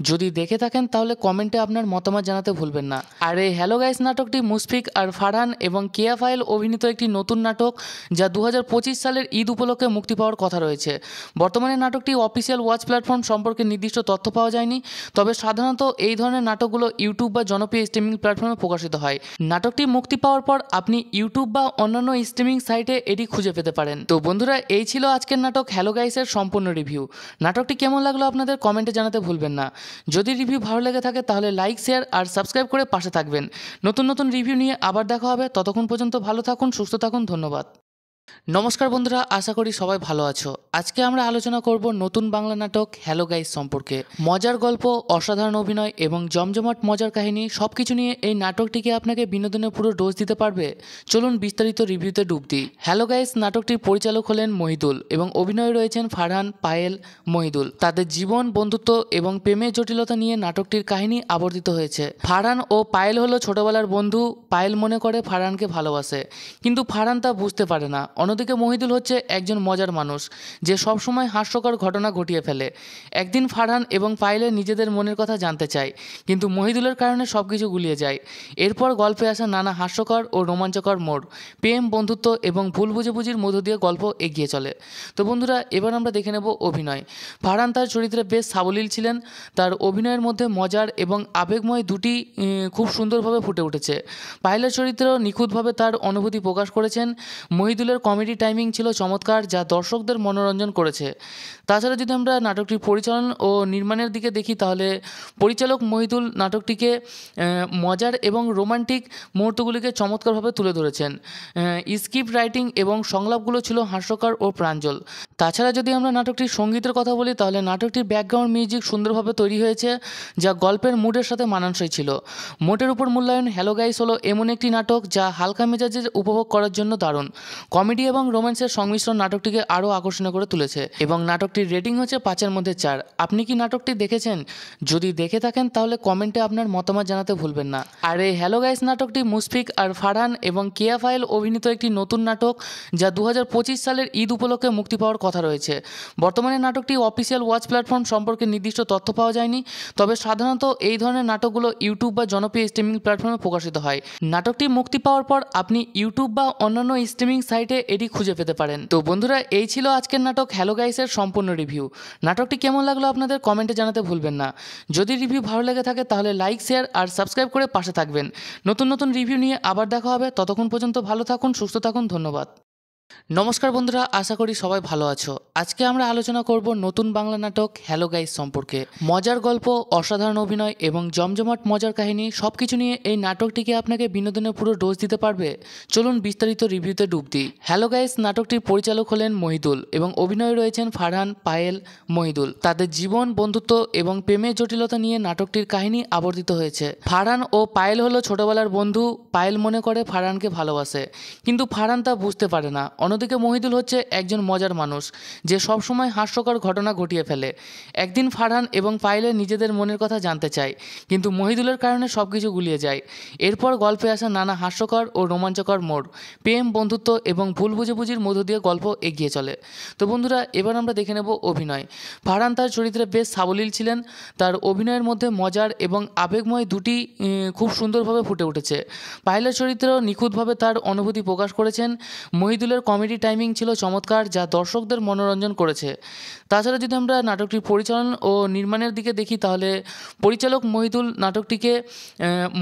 যদি দেখে থাকেন তাহলে কমেন্টে আপনার মতামত জানাতে ভুলবেন না। আর এই হ্যালো গাইস নাটকটি মুশফিক আর ফারহান এবং কেয়া ফাইল অভিনীত একটি নতুন নাটক, যা 2025 সালের ঈদ উপলক্ষে মুক্তি পাওয়ার কথা রয়েছে। বর্তমানে নাটকটি অফিসিয়াল ওয়াচ প্ল্যাটফর্ম সম্পর্কে নির্দিষ্ট তথ্য পাওয়া যায়নি, তবে সাধারণত এই ধরনের নাটকগুলো ইউটিউব বা জনপ্রিয় স্ট্রিমিং প্ল্যাটফর্মে প্রকাশিত হয়। নাটকটি মুক্তি পাওয়ার পর আপনি ইউটিউব বা অন্যান্য স্ট্রিমিং সাইটে এটি খুঁজে পেতে পারেন। তো বন্ধুরা, এই ছিল আজকের নাটক হ্যালো গাইসের সম্পূর্ণ রিভিউ। নাটকটি কেমন লাগলো আপনাদের কমেন্টে জানাতে ভুলবেন না। যদি রিভিউ ভালো লেগে থাকে তাহলে লাইক, শেয়ার আর সাবস্ক্রাইব করে পাশে থাকবেন। নতুন নতুন রিভিউ নিয়ে আবার দেখা হবে। ততক্ষণ পর্যন্ত ভালো থাকুন, সুস্থ থাকুন। ধন্যবাদ। নমস্কার বন্ধুরা, আশা করি সবাই ভালো আছো। আজকে আমরা আলোচনা করব নতুন বাংলা নাটক হ্যালো গাইস সম্পর্কে। মজার গল্প, অসাধারণ অভিনয় এবং জমজমাট মজার কাহিনী সবকিছু নিয়ে এই নাটকটিকে আপনাকে বিনোদনের পুরো ডোজ দিতে পারবে। চলুন বিস্তারিত রিভিউতে ডুব দিই। হ্যালো গাইস নাটকটির পরিচালক হলেন মহিদুল এবং অভিনয়ে রয়েছেন ফারহান, পায়েল, মহিদুল। তাদের জীবন, বন্ধুত্ব এবং প্রেমের জটিলতা নিয়ে নাটকটির কাহিনী আবর্তিত হয়েছে। ফারহান ও পায়েল হলো ছোটবেলার বন্ধু। পায়েল মনে করে ফারহানকে ভালোবাসে, কিন্তু ফারহান তা বুঝতে পারে না। অন্যদিকে মহিদুল হচ্ছে একজন মজার মানুষ যে সবসময় হাস্যকর ঘটনা ঘটিয়ে ফেলে। একদিন ফারহান এবং পায়েলের নিজেদের মনের কথা জানতে চায়, কিন্তু মহিদুলের কারণে সবকিছু গুলিয়ে যায়। এরপর গল্পে আসা নানা হাস্যকর ও রোমাঞ্চকর মোড়, প্রেম, বন্ধুত্ব এবং ভুল বুঝাবুঝির মধ্য দিয়ে গল্প এগিয়ে চলে। তো বন্ধুরা, এবার আমরা দেখে নেব অভিনয়। ফারহান তার চরিত্রে বেশ সাবলীল ছিলেন। তার অভিনয়ের মধ্যে মজার এবং আবেগময় দুটি খুব সুন্দরভাবে ফুটে উঠেছে। পায়েলের চরিত্রেও নিখুঁতভাবে তার অনুভূতি প্রকাশ করেছেন। মহিদুলের কমেডি টাইমিং ছিল চমৎকার, যা দর্শকদের মনোরঞ্জন করেছে। তাছাড়া যদি আমরা নাটকটির পরিচালন ও নির্মাণের দিকে দেখি, তাহলে পরিচালক মহিদুল নাটকটিকে মজার এবং রোমান্টিক মুহূর্তগুলিকে চমৎকারভাবে তুলে ধরেছেন। স্ক্রিপ্ট রাইটিং এবং সংলাপগুলো ছিল হাস্যকর ও প্রাঞ্জল। তাছাড়া যদি আমরা নাটকটির সঙ্গীতের কথা বলি, তাহলে নাটকটির ব্যাকগ্রাউন্ড মিউজিক সুন্দরভাবে তৈরি হয়েছে, যা গল্পের মুডের সাথে মানানসই ছিল। মোটের উপর মূল্যায়ন, হ্যালো গাইস হলো এমন একটি নাটক যা হালকা মেজাজের উপভোগ করার জন্য দারুণ। কমেডি কমেডি এবং রোম্যান্সের সংমিশ্রণ নাটকটিকে আরও আকর্ষণীয় করে তুলেছে এবং নাটকটির রেটিং হচ্ছে 5-এর মধ্যে 4। আপনি কি নাটকটি দেখেছেন? যদি দেখে থাকেন তাহলে কমেন্টে আপনার মতামত জানাতে ভুলবেন না। আর এই হ্যালো গাইস নাটকটি মুশফিক আর ফারহান এবং কেয়া ফাইল অভিনীত একটি নতুন নাটক, যা 2025 সালের ঈদ উপলক্ষে মুক্তি পাওয়ার কথা রয়েছে। বর্তমানে নাটকটি অফিসিয়াল ওয়াচ প্ল্যাটফর্ম সম্পর্কে নির্দিষ্ট তথ্য পাওয়া যায়নি, তবে সাধারণত এই ধরনের নাটকগুলো ইউটিউব বা জনপ্রিয় স্ট্রিমিং প্ল্যাটফর্মে প্রকাশিত হয়। নাটকটি মুক্তি পাওয়ার পর আপনি ইউটিউব বা অন্যান্য স্ট্রিমিং সাইটে এটি খুঁজে পেতে পারেন। তো বন্ধুরা, এই ছিল আজকের নাটক হ্যালো গাইসের সম্পূর্ণ রিভিউ। নাটকটি কেমন লাগলো আপনাদের কমেন্টে জানাতে ভুলবেন না। যদি রিভিউ ভালো লেগে থাকে তাহলে লাইক, শেয়ার আর সাবস্ক্রাইব করে পাশে থাকবেন। নতুন নতুন রিভিউ নিয়ে আবার দেখা হবে। ততক্ষণ পর্যন্ত ভালো থাকুন, সুস্থ থাকুন। ধন্যবাদ। নমস্কার বন্ধুরা, আশা করি সবাই ভালো আছো। আজকে আমরা আলোচনা করব নতুন বাংলা নাটক হ্যালো গাইস সম্পর্কে। মজার গল্প, অসাধারণ অভিনয় এবং জমজমাট মজার কাহিনী সবকিছু নিয়ে এই নাটকটিকে আপনাকে বিনোদনের পুরো ডোজ দিতে পারবে। চলুন বিস্তারিত রিভিউতে ডুব দিই। হ্যালো গাইস নাটকটির পরিচালক হলেন মহিদুল এবং অভিনয়ে রয়েছেন ফারহান, পায়েল, মহিদুল। তাদের জীবন, বন্ধুত্ব এবং প্রেমের জটিলতা নিয়ে নাটকটির কাহিনী আবর্তিত হয়েছে। ফারহান ও পায়েল হলো ছোটবেলার বন্ধু। পায়েল মনে করে ফারহানকে ভালোবাসে, কিন্তু ফারহান তা বুঝতে পারে না। অন্যদিকে মহিদুল হচ্ছে একজন মজার মানুষ যে সবসময় হাস্যকর ঘটনা ঘটিয়ে ফেলে। একদিন ফারহান এবং পায়েলের নিজেদের মনের কথা জানতে চায়, কিন্তু মহিদুলের কারণে সবকিছু গুলিয়ে যায়। এরপর গল্পে আসা নানা হাস্যকর ও রোমাঞ্চকর মোড়, প্রেম, বন্ধুত্ব এবং ভুল বুঝাবুঝির মধ্য দিয়ে গল্প এগিয়ে চলে। তো বন্ধুরা, এবার আমরা দেখে নেব অভিনয়। ফারহান তার চরিত্রে বেশ সাবলীল ছিলেন। তার অভিনয়ের মধ্যে মজার এবং আবেগময় দুটি খুব সুন্দরভাবে ফুটে উঠেছে। পায়েলের চরিত্রেও নিখুঁতভাবে তার অনুভূতি প্রকাশ করেছেন। মহিদুলের কমেডি টাইমিং ছিল চমৎকার, যা দর্শকদের মনোরঞ্জন করেছে। তাছাড়া যদি আমরা নাটকটির পরিচালন ও নির্মাণের দিকে দেখি তাহলে পরিচালক মহিদুল নাটকটিকে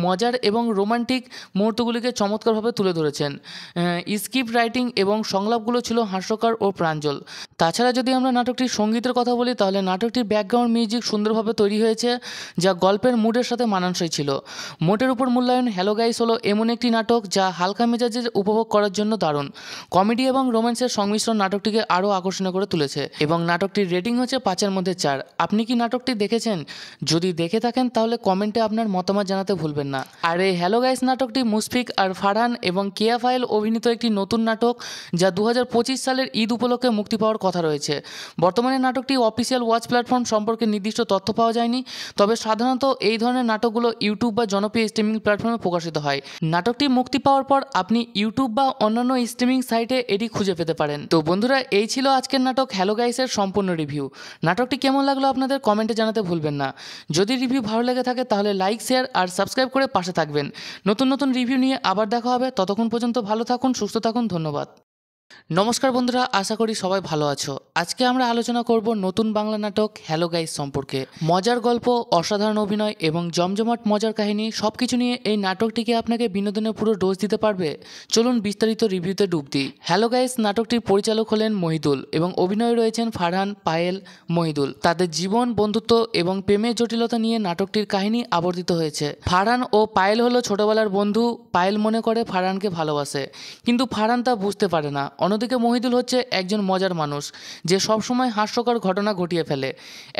মজার এবং রোমান্টিক মুহূর্তগুলিকে চমৎকারভাবে তুলে ধরেছেন। স্ক্রিপ্ট রাইটিং এবং সংলাপগুলো ছিল হাস্যকর ও প্রাঞ্জল। তাছাড়া যদি আমরা নাটকটির সঙ্গীতের কথা বলি তাহলে নাটকটির ব্যাকগ্রাউন্ড মিউজিক সুন্দরভাবে তৈরি হয়েছে, যা গল্পের মুডের সাথে মানানসই ছিল। মোটের উপর মূল্যায়ন, হ্যালো গাইস হলো এমন একটি নাটক যা হালকা মেজাজে উপভোগ করার জন্য দারুণ। কমেডি এবং রোম্যান্সের সংমিশ্রণ নাটকটিকে আরও আকর্ষণীয় করে তুলেছে এবং নাটকটির রেটিং হচ্ছে 5-এর মধ্যে 4। আপনি কি নাটকটি দেখেছেন? যদি দেখে থাকেন তাহলে কমেন্টে আপনার মতামত জানাতে ভুলবেন না। আর এই হ্যালো গাইস নাটকটি মুশফিক আর ফারহান এবং কেয়া ফাইল অভিনীত একটি নতুন নাটক, যা 2025 সালের ঈদ উপলক্ষে মুক্তি পাওয়ার কথা রয়েছে। বর্তমানে নাটকটি অফিসিয়াল ওয়াচ প্ল্যাটফর্ম সম্পর্কে নির্দিষ্ট তথ্য পাওয়া যায়নি, তবে সাধারণত এই ধরনের নাটকগুলো ইউটিউব বা জনপ্রিয় স্ট্রিমিং প্ল্যাটফর্মে প্রকাশিত হয়। নাটকটি মুক্তি পাওয়ার পর আপনি ইউটিউব বা অন্যান্য স্ট্রিমিং সাইটে এটি খুঁজে পেতে পারেন। তো বন্ধুরা, এই ছিল আজকের নাটক হ্যালো গাইসের সম্পূর্ণ রিভিউ। নাটকটি কেমন লাগলো আপনাদের কমেন্টে জানাতে ভুলবেন না। যদি রিভিউ ভালো লেগে থাকে তাহলে লাইক, শেয়ার আর সাবস্ক্রাইব করে পাশে থাকবেন। নতুন নতুন রিভিউ নিয়ে আবার দেখা হবে। ততক্ষণ পর্যন্ত ভালো থাকুন, সুস্থ থাকুন। ধন্যবাদ। নমস্কার বন্ধুরা, আশা করি সবাই ভালো আছো। আজকে আমরা আলোচনা করব নতুন বাংলা নাটক হ্যালো গাইস সম্পর্কে। মজার গল্প, অসাধারণ অভিনয় এবং জমজমাট মজার কাহিনী সবকিছু নিয়ে এই নাটকটিকে আপনাকে বিনোদনের পুরো ডোজ দিতে পারবে। চলুন বিস্তারিত রিভিউতে ডুব দিই। হ্যালো গাইস নাটকটির পরিচালক হলেন মহিদুল এবং অভিনয়ে রয়েছেন ফারহান, পায়েল, মহিদুল। তাদের জীবন, বন্ধুত্ব এবং প্রেমের জটিলতা নিয়ে নাটকটির কাহিনী আবর্তিত হয়েছে। ফারহান ও পায়েল হলো ছোটবেলার বন্ধু। পায়েল মনে করে ফারহানকে ভালোবাসে, কিন্তু ফারহান তা বুঝতে পারে না। অন্যদিকে মহিদুল হচ্ছে একজন মজার মানুষ যে সবসময় হাস্যকর ঘটনা ঘটিয়ে ফেলে।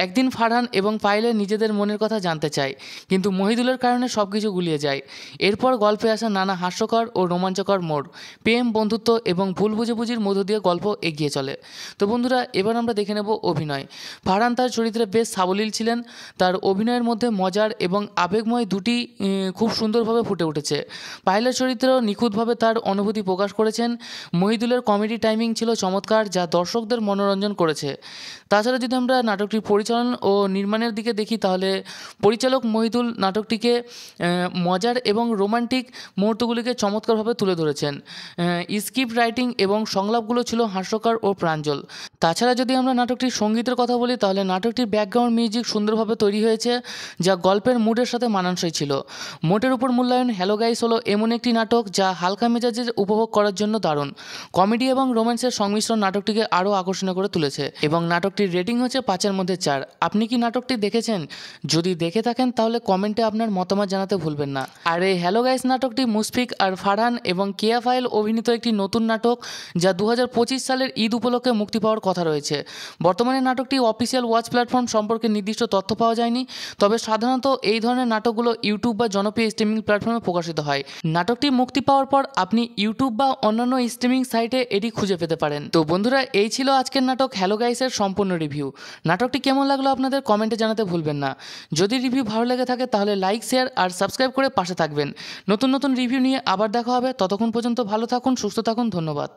একদিন ফারহান এবং পায়েলের নিজেদের মনের কথা জানতে চায়, কিন্তু মহিদুলের কারণে সবকিছু গুলিয়ে যায়। এরপর গল্পে আসা নানা হাস্যকর ও রোমাঞ্চকর মোড়, প্রেম, বন্ধুত্ব এবং ভুল বুঝাবুঝির মধ্য দিয়ে গল্প এগিয়ে চলে। তো বন্ধুরা, এবার আমরা দেখে নেব অভিনয়। ফারহান তার চরিত্রে বেশ সাবলীল ছিলেন। তার অভিনয়ের মধ্যে মজার এবং আবেগময় দুটি খুব সুন্দরভাবে ফুটে উঠেছে। পায়েলের চরিত্রেও নিখুঁতভাবে তার অনুভূতি প্রকাশ করেছেন। মহিদুলের কমেডি টাইমিং ছিল চমৎকার, যা দর্শকদের মনোরঞ্জন করেছে। তাছাড়া যদি আমরা নাটকটির পরিচালন ও নির্মাণের দিকে দেখি তাহলে পরিচালক মহিদুল নাটকটিকে মজার এবং রোমান্টিক মুহূর্তগুলিকে চমৎকারভাবে তুলে ধরেছেন। স্ক্রিপ্ট রাইটিং এবং সংলাপগুলো ছিল হাস্যকর ও প্রাঞ্জল। তাছাড়া যদি আমরা নাটকটির সঙ্গীতের কথা বলি তাহলে নাটকটির ব্যাকগ্রাউন্ড মিউজিক সুন্দরভাবে তৈরি হয়েছে, যা গল্পের মুডের সাথে মানানসই ছিল। মোটের উপর মূল্যায়ন, হ্যালো গাইস হলো এমন একটি নাটক যা হালকা মেজাজে উপভোগ করার জন্য দারুণ। কমেডি এবং রোম্যান্সের সংমিশ্রণ নাটকটিকে আরও আকর্ষণীয় করে তুলেছে এবং নাটকটির রেটিং হচ্ছে 5-এর মধ্যে 4। আপনি কি নাটকটি দেখেছেন? যদি দেখে থাকেন তাহলে কমেন্টে আপনার মতামত জানাতে ভুলবেন না। আর এই হ্যালো গাইস নাটকটি মুশফিক আর ফারহান এবং কেয়া ফাইল অভিনীত একটি নতুন নাটক, যা 2025 সালের ঈদ উপলক্ষে মুক্তি পাওয়ার কথা রয়েছে। বর্তমানে নাটকটি অফিসিয়াল ওয়াচ প্ল্যাটফর্ম সম্পর্কে নির্দিষ্ট তথ্য পাওয়া যায়নি, তবে সাধারণত এই ধরনের নাটকগুলো ইউটিউব বা জনপ্রিয় স্ট্রিমিং প্ল্যাটফর্মে প্রকাশিত হয়। নাটকটি মুক্তি পাওয়ার পর আপনি ইউটিউব বা অন্যান্য স্ট্রিমিং সাইটে এটি খুঁজে পেতে পারেন। তো বন্ধুরা, এই ছিল আজকের নাটক হ্যালো গাইসের সম্পূর্ণ রিভিউ। নাটকটি কেমন লাগলো আপনাদের কমেন্টে জানাতে ভুলবেন না। যদি রিভিউ ভালো লেগে থাকে তাহলে লাইক, শেয়ার আর সাবস্ক্রাইব করে পাশে থাকবেন। নতুন নতুন রিভিউ নিয়ে আবার দেখা হবে। ততক্ষণ পর্যন্ত ভালো থাকুন, সুস্থ থাকুন। ধন্যবাদ।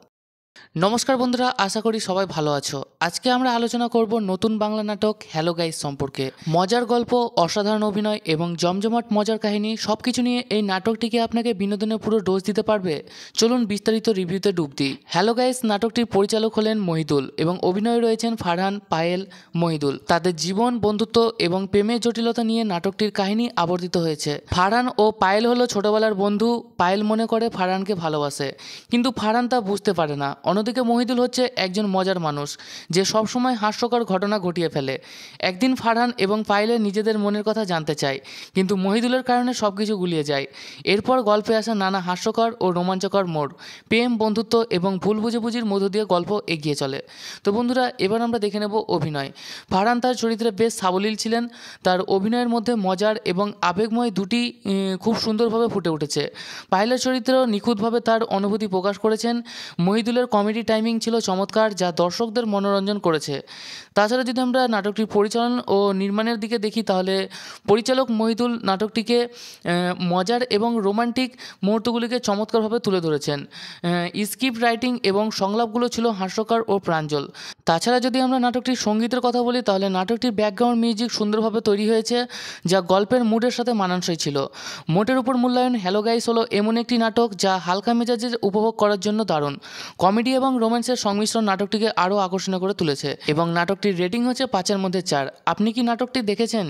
নমস্কার বন্ধুরা, আশা করি সবাই ভালো আছো। আজকে আমরা আলোচনা করব নতুন বাংলা নাটক হ্যালো গাইস সম্পর্কে। মজার গল্প, অসাধারণ অভিনয় এবং জমজমাট মজার কাহিনী সবকিছু নিয়ে এই নাটকটিকে আপনাকে বিনোদনের পুরো ডোজ দিতে পারবে। চলুন বিস্তারিত রিভিউতে ডুব দিই। হ্যালো গাইস নাটকটির পরিচালক হলেন মহিদুল এবং অভিনয়ে রয়েছেন ফারহান, পায়েল, মহিদুল। তাদের জীবন, বন্ধুত্ব এবং প্রেমের জটিলতা নিয়ে নাটকটির কাহিনী আবর্তিত হয়েছে। ফারহান ও পায়েল হলো ছোটবেলার বন্ধু। পায়েল মনে করে ফারহানকে ভালোবাসে, কিন্তু ফারহান তা বুঝতে পারে না। অন্যদিকে মহিদুল হচ্ছে একজন মজার মানুষ যে সবসময় হাস্যকর ঘটনা ঘটিয়ে ফেলে। একদিন ফারহান এবং পায়েলের নিজেদের মনের কথা জানতে চায়, কিন্তু মহিদুলের কারণে সব কিছু গুলিয়ে যায়। এরপর গল্পে আসা নানা হাস্যকর ও রোমাঞ্চকর মোড়, প্রেম, বন্ধুত্ব এবং ভুল বুঝাবুঝির মধ্য দিয়ে গল্প এগিয়ে চলে। তো বন্ধুরা, এবার আমরা দেখে নেব অভিনয়। ফারহান তার চরিত্রে বেশ সাবলীল ছিলেন। তার অভিনয়ের মধ্যে মজার এবং আবেগময় দুটি খুব সুন্দরভাবে ফুটে উঠেছে। পায়েলের চরিত্রেও নিখুঁতভাবে তার অনুভূতি প্রকাশ করেছেন। মহিদুলের কমেডি টাইমিং ছিল চমৎকার, যা দর্শকদের মনোরঞ্জন করেছে। তাছাড়া যদি আমরা নাটকটির পরিচালন ও নির্মাণের দিকে দেখি তাহলে পরিচালক মহিদুল নাটকটিকে মজার এবং রোমান্টিক মুহূর্তগুলিকে চমৎকারভাবে তুলে ধরেছেন। স্ক্রিপ্ট রাইটিং এবং সংলাপগুলো ছিল হাস্যকর ও প্রাঞ্জল। তাছাড়া যদি আমরা নাটকটির সঙ্গীতের কথা বলি তাহলে নাটকটির ব্যাকগ্রাউন্ড মিউজিক সুন্দরভাবে তৈরি হয়েছে, যা গল্পের মুডের সাথে মানানসই ছিল। মোটের উপর মূল্যায়ন, হ্যালো গাইস হলো এমন একটি নাটক যা হালকা মেজাজের উপভোগ করার জন্য দারুণ। কমেডি এবং রোম্যান্সের সংমিশ্রণ নাটকটিকে আরও আকর্ষণীয় করে তুলেছে এবং নাটকটির রেটিং হচ্ছে 5-এর মধ্যে 4। আপনি কি নাটকটি দেখেছেন?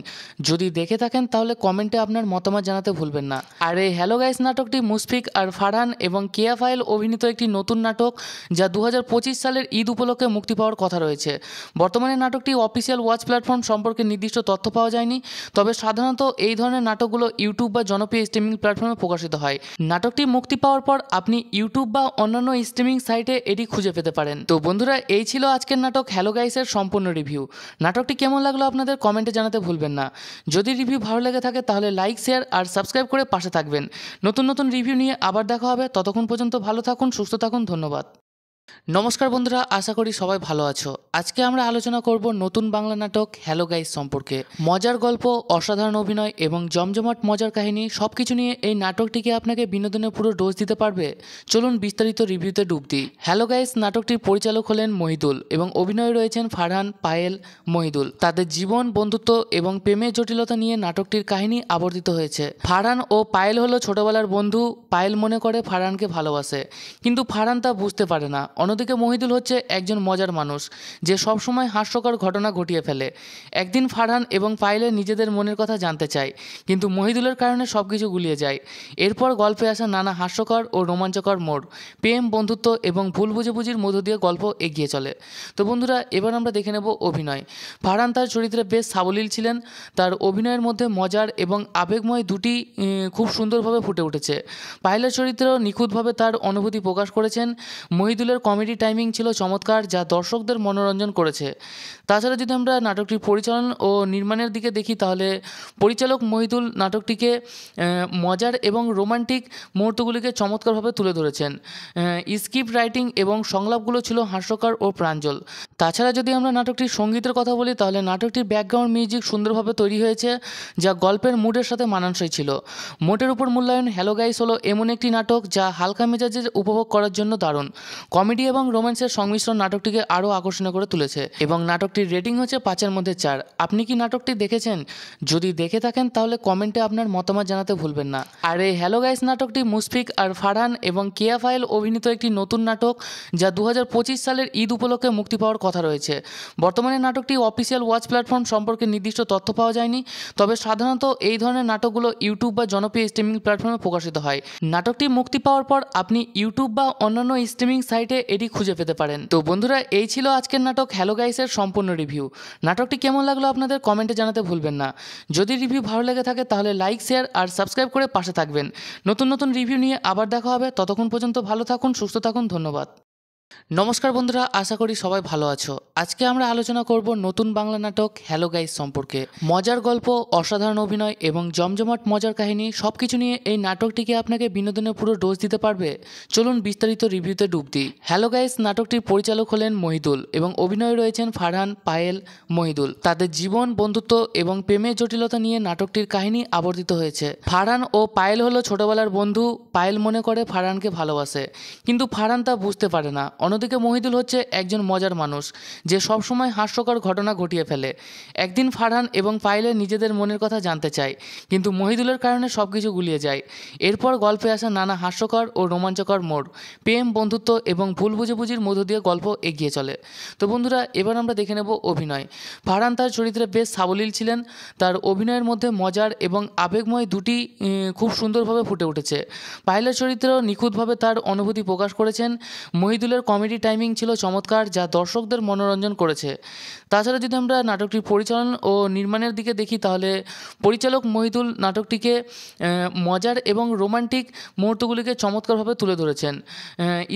যদি দেখে থাকেন তাহলে কমেন্টে আপনার মতামত জানাতে ভুলবেন না। আর এই হ্যালো গাইস নাটকটি মুশফিক আর ফারহান এবং কেয়া ফাইল অভিনীত একটি নতুন নাটক, যা 2025 সালের ঈদ উপলক্ষে মুক্তি পাওয়ার কথা রয়েছে। বর্তমানে নাটকটি অফিসিয়াল ওয়াচ প্ল্যাটফর্ম সম্পর্কে নির্দিষ্ট তথ্য পাওয়া যায়নি, তবে সাধারণত এই ধরনের নাটকগুলো ইউটিউব বা জনপ্রিয় স্ট্রিমিং প্ল্যাটফর্মে প্রকাশিত হয়। নাটকটি মুক্তি পাওয়ার পর আপনি ইউটিউব বা অন্যান্য স্ট্রিমিং সাইটে এটি খুঁজে পেতে পারেন। তো বন্ধুরা, এই ছিল আজকের নাটক হ্যালো গাইসের সম্পূর্ণ রিভিউ। নাটকটি কেমন লাগলো আপনাদের কমেন্টে জানাতে ভুলবেন না। যদি রিভিউ ভালো লেগে থাকে তাহলে লাইক, শেয়ার আর সাবস্ক্রাইব করে পাশে থাকবেন। নতুন নতুন রিভিউ নিয়ে আবার দেখা হবে। ততক্ষণ পর্যন্ত ভালো থাকুন, সুস্থ থাকুন। ধন্যবাদ। নমস্কার বন্ধুরা, আশা করি সবাই ভালো আছো। আজকে আমরা আলোচনা করব নতুন বাংলা নাটক হ্যালো গাইস সম্পর্কে। মজার গল্প, অসাধারণ অভিনয় এবং জমজমাট মজার কাহিনী সবকিছু নিয়ে এই নাটকটিকে আপনাকে বিনোদনের পুরো ডোজ দিতে পারবে। চলুন বিস্তারিত রিভিউতে ডুব দিই। হ্যালো গাইস নাটকটির পরিচালক হলেন মহিদুল এবং অভিনয়ে রয়েছেন ফারহান, পায়েল, মহিদুল। তাদের জীবন, বন্ধুত্ব এবং প্রেমের জটিলতা নিয়ে নাটকটির কাহিনী আবর্তিত হয়েছে। ফারহান ও পায়েল হলো ছোটবেলার বন্ধু। পায়েল মনে করে ফারহানকে ভালোবাসে, কিন্তু ফারহান তা বুঝতে পারে না। অন্যদিকে মহিদুল হচ্ছে একজন মজার মানুষ যে সবসময় হাস্যকর ঘটনা ঘটিয়ে ফেলে। একদিন ফারহান এবং পায়েলের নিজেদের মনের কথা জানতে চায়, কিন্তু মহিদুলের কারণে সব কিছু গুলিয়ে যায়। এরপর গল্পে আসা নানা হাস্যকর ও রোমাঞ্চকর মোড়, প্রেম, বন্ধুত্ব এবং ভুল বুঝাবুঝির মধ্য দিয়ে গল্প এগিয়ে চলে। তো বন্ধুরা, এবার আমরা দেখে নেব অভিনয়। ফারহান তার চরিত্রে বেশ সাবলীল ছিলেন। তার অভিনয়ের মধ্যে মজার এবং আবেগময় দুটি খুব সুন্দরভাবে ফুটে উঠেছে। পায়েলের চরিত্রেও নিখুঁতভাবে তার অনুভূতি প্রকাশ করেছেন। মহিদুলের কমেডি টাইমিং ছিল চমৎকার, যা দর্শকদের মনোরঞ্জন করেছে। তাছাড়া যদি আমরা নাটকটির পরিচালন ও নির্মাণের দিকে দেখি তাহলে পরিচালক মহিদুল নাটকটিকে মজার এবং রোমান্টিক মুহূর্তগুলিকে চমৎকারভাবে তুলে ধরেছেন। স্ক্রিপ্ট রাইটিং এবং সংলাপগুলো ছিল হাস্যকর ও প্রাঞ্জল। তাছাড়া যদি আমরা নাটকটির সঙ্গীতের কথা বলি তাহলে নাটকটির ব্যাকগ্রাউন্ড মিউজিক সুন্দরভাবে তৈরি হয়েছে, যা গল্পের মুডের সাথে মানানসই ছিল। মোটের উপর মূল্যায়ন, হ্যালো গাইস হলো এমন একটি নাটক যা হালকা মেজাজের উপভোগ করার জন্য দারুণ। কমেডি এবং রোম্যান্সের সংমিশ্রণ নাটকটিকে আরও আকর্ষণীয় করে তুলেছে এবং নাটকটির রেটিং হচ্ছে 5-এর মধ্যে 4। আপনি কি নাটকটি দেখেছেন? যদি দেখে থাকেন তাহলে কমেন্টে আপনার মতামত জানাতে ভুলবেন না। আর এই হ্যালো গাইস নাটকটি মুশফিক আর ফারহান এবং কেয়া ফাইল অভিনীত একটি নতুন নাটক, যা 2025 সালের ঈদ উপলক্ষে মুক্তি পাওয়ার কথা রয়েছে। বর্তমানে নাটকটি অফিসিয়াল ওয়াচ প্ল্যাটফর্ম সম্পর্কে নির্দিষ্ট তথ্য পাওয়া যায়নি, তবে সাধারণত এই ধরনের নাটকগুলো ইউটিউব বা জনপ্রিয় স্ট্রিমিং প্ল্যাটফর্মে প্রকাশিত হয়। নাটকটি মুক্তি পাওয়ার পর আপনি ইউটিউব বা অন্যান্য স্ট্রিমিং সাইটে এটি খুঁজে পেতে পারেন। তো বন্ধুরা, এই ছিল আজকের নাটক হ্যালো গাইসের সম্পূর্ণ রিভিউ। নাটকটি কেমন লাগলো আপনাদের কমেন্টে জানাতে ভুলবেন না। যদি রিভিউ ভালো লেগে থাকে তাহলে লাইক, শেয়ার আর সাবস্ক্রাইব করে পাশে থাকবেন। নতুন নতুন রিভিউ নিয়ে আবার দেখা হবে। ততক্ষণ পর্যন্ত ভালো থাকুন, সুস্থ থাকুন। ধন্যবাদ। নমস্কার বন্ধুরা, আশা করি সবাই ভালো আছো। আজকে আমরা আলোচনা করব নতুন বাংলা নাটক হ্যালো গাইস সম্পর্কে। মজার গল্প, অসাধারণ অভিনয় এবং জমজমাট মজার কাহিনী সবকিছু নিয়ে এই নাটকটিকে আপনাকে বিনোদনের পুরো ডোজ দিতে পারবে। চলুন বিস্তারিত রিভিউতে ডুব দিই। হ্যালো গাইস নাটকটির পরিচালক হলেন মহিদুল এবং অভিনয়ে রয়েছেন ফারহান, পায়েল, মহিদুল। তাদের জীবন, বন্ধুত্ব এবং প্রেমের জটিলতা নিয়ে নাটকটির কাহিনী আবর্তিত হয়েছে। ফারহান ও পায়েল হলো ছোটবেলার বন্ধু। পায়েল মনে করে ফারহানকে ভালোবাসে, কিন্তু ফারহান তা বুঝতে পারে না। অন্যদিকে মহিদুল হচ্ছে একজন মজার মানুষ যে সবসময় হাস্যকর ঘটনা ঘটিয়ে ফেলে। একদিন ফারহান এবং পায়েলের নিজেদের মনের কথা জানতে চায়, কিন্তু মহিদুলের কারণে সবকিছু গুলিয়ে যায়। এরপর গল্পে আসা নানা হাস্যকর ও রোমাঞ্চকর মোড়, প্রেম, বন্ধুত্ব এবং ভুল বুঝাবুঝির মধ্য দিয়ে গল্প এগিয়ে চলে। তো বন্ধুরা, এবার আমরা দেখে নেব অভিনয়। ফারহান তার চরিত্রে বেশ সাবলীল ছিলেন। তার অভিনয়ের মধ্যে মজার এবং আবেগময় দুটি খুব সুন্দরভাবে ফুটে উঠেছে। পায়েলের চরিত্রেও নিখুঁতভাবে তার অনুভূতি প্রকাশ করেছেন। মহিদুলের কমেডি টাইমিং ছিল চমৎকার, যা দর্শকদের মনোরঞ্জন করেছে। তাছাড়া যদি আমরা নাটকটির পরিচালন ও নির্মাণের দিকে দেখি, তাহলে পরিচালক মহিদুল নাটকটিকে মজার এবং রোমান্টিক মুহূর্তগুলিকে চমৎকারভাবে তুলে ধরেছেন।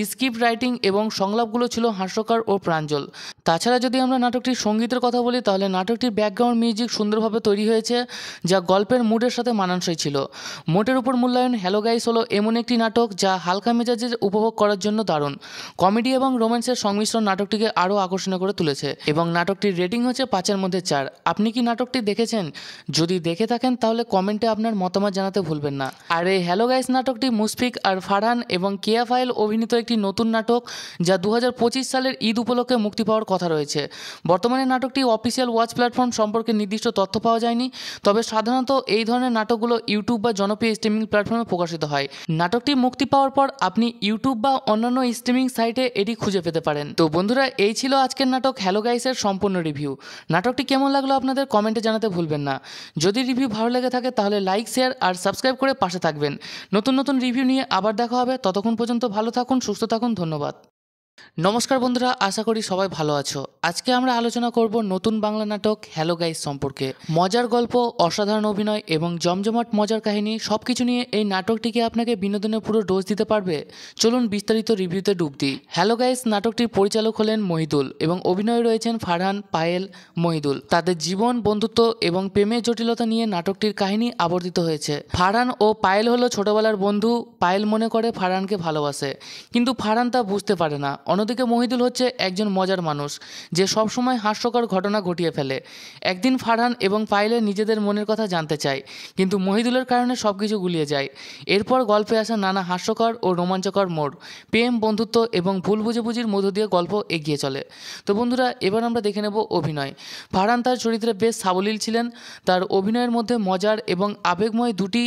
স্ক্রিপ্ট রাইটিং এবং সংলাপগুলো ছিল হাস্যকর ও প্রাঞ্জল। তাছাড়া যদি আমরা নাটকটির সঙ্গীতের কথা বলি, তাহলে নাটকটির ব্যাকগ্রাউন্ড মিউজিক সুন্দরভাবে তৈরি হয়েছে, যা গল্পের মুডের সাথে মানানসই ছিল। মোটের উপর মূল্যায়ন, হ্যালো গাইস হলো এমন একটি নাটক যা হালকা মেজাজে উপভোগ করার জন্য দারুণ। কমেডি এবং রোম্যান্সের সংমিশ্রণ নাটকটিকে আরও আকর্ষণীয় করে তুলেছে এবং নাটকটির রেটিং হচ্ছে 5-এর মধ্যে 4। আপনি কি নাটকটি দেখেছেন? যদি দেখে থাকেন তাহলে কমেন্টে আপনার মতামত জানাতে ভুলবেন না। আর এই হ্যালো গাইস নাটকটি মুশফিক আর ফারহান এবং কেয়া ফাইল অভিনীত একটি নতুন নাটক, যা 2025 সালের ঈদ উপলক্ষে মুক্তি পাওয়ার কথা রয়েছে। বর্তমানে নাটকটি অফিসিয়াল ওয়াচ প্ল্যাটফর্ম সম্পর্কে নির্দিষ্ট তথ্য পাওয়া যায়নি, তবে সাধারণত এই ধরনের নাটকগুলো ইউটিউব বা জনপ্রিয় স্ট্রিমিং প্ল্যাটফর্মে প্রকাশিত হয়। নাটকটি মুক্তি পাওয়ার পর আপনি ইউটিউব বা অন্যান্য স্ট্রিমিং সাইটে এটি খুঁজে পেতে পারেন। তো বন্ধুরা, এই ছিল আজকের নাটক হ্যালো গাইসের সম্পূর্ণ রিভিউ। নাটকটি কেমন লাগলো আপনাদের কমেন্টে জানাতে ভুলবেন না। যদি রিভিউ ভালো লেগে থাকে তাহলে লাইক, শেয়ার আর সাবস্ক্রাইব করে পাশে থাকবেন। নতুন নতুন রিভিউ নিয়ে আবার দেখা হবে। ততক্ষণ পর্যন্ত ভালো থাকুন, সুস্থ থাকুন। ধন্যবাদ। নমস্কার বন্ধুরা, আশা করি সবাই ভালো আছো। আজকে আমরা আলোচনা করব নতুন বাংলা নাটক হ্যালো গাইস সম্পর্কে। মজার গল্প, অসাধারণ অভিনয় এবং জমজমাট মজার কাহিনী সবকিছু নিয়ে এই নাটকটিকে আপনাকে বিনোদনের পুরো ডোজ দিতে পারবে। চলুন বিস্তারিত রিভিউতে ডুব দিই। হ্যালো গাইস নাটকটির পরিচালক হলেন মহিদুল এবং অভিনয়ে রয়েছেন ফারহান, পায়েল, মহিদুল। তাদের জীবন, বন্ধুত্ব এবং প্রেমের জটিলতা নিয়ে নাটকটির কাহিনী আবর্তিত হয়েছে। ফারহান ও পায়েল হলো ছোটবেলার বন্ধু। পায়েল মনে করে ফারহানকে ভালোবাসে, কিন্তু ফারহান তা বুঝতে পারে না। অন্যদিকে মহিদুল হচ্ছে একজন মজার মানুষ যে সবসময় হাস্যকর ঘটনা ঘটিয়ে ফেলে। একদিন ফারহান এবং পায়েলের নিজেদের মনের কথা জানতে চায়, কিন্তু মহিদুলের কারণে সবকিছু গুলিয়ে যায়। এরপর গল্পে আসা নানা হাস্যকর ও রোমাঞ্চকর মোড়, প্রেম, বন্ধুত্ব এবং ভুল বুঝাবুঝির মধ্য দিয়ে গল্প এগিয়ে চলে। তো বন্ধুরা, এবার আমরা দেখে নেব অভিনয়। ফারহান তার চরিত্রে বেশ সাবলীল ছিলেন। তার অভিনয়ের মধ্যে মজার এবং আবেগময় দুটি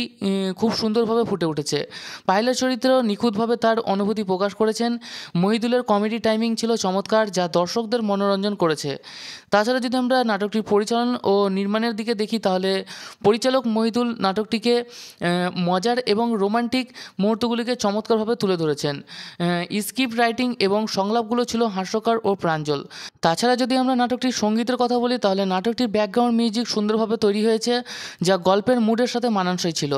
খুব সুন্দরভাবে ফুটে উঠেছে। পায়েলের চরিত্রেও নিখুঁতভাবে তার অনুভূতি প্রকাশ করেছেন। মহিদুলের কমেডি টাইমিং ছিল চমৎকার, যা দর্শকদের মনোরঞ্জন করেছে। তাছাড়া যদি আমরা নাটকটির পরিচালন ও নির্মাণের দিকে দেখি, তাহলে পরিচালক মহিদুল নাটকটিকে মজার এবং রোমান্টিক মুহূর্তগুলিকে চমৎকারভাবে তুলে ধরেছেন। স্ক্রিপ্ট রাইটিং এবং সংলাপগুলো ছিল হাস্যকর ও প্রাঞ্জল। তাছাড়া যদি আমরা নাটকটির সঙ্গীতের কথা বলি, তাহলে নাটকটির ব্যাকগ্রাউন্ড মিউজিক সুন্দরভাবে তৈরি হয়েছে, যা গল্পের মুডের সাথে মানানসই ছিল।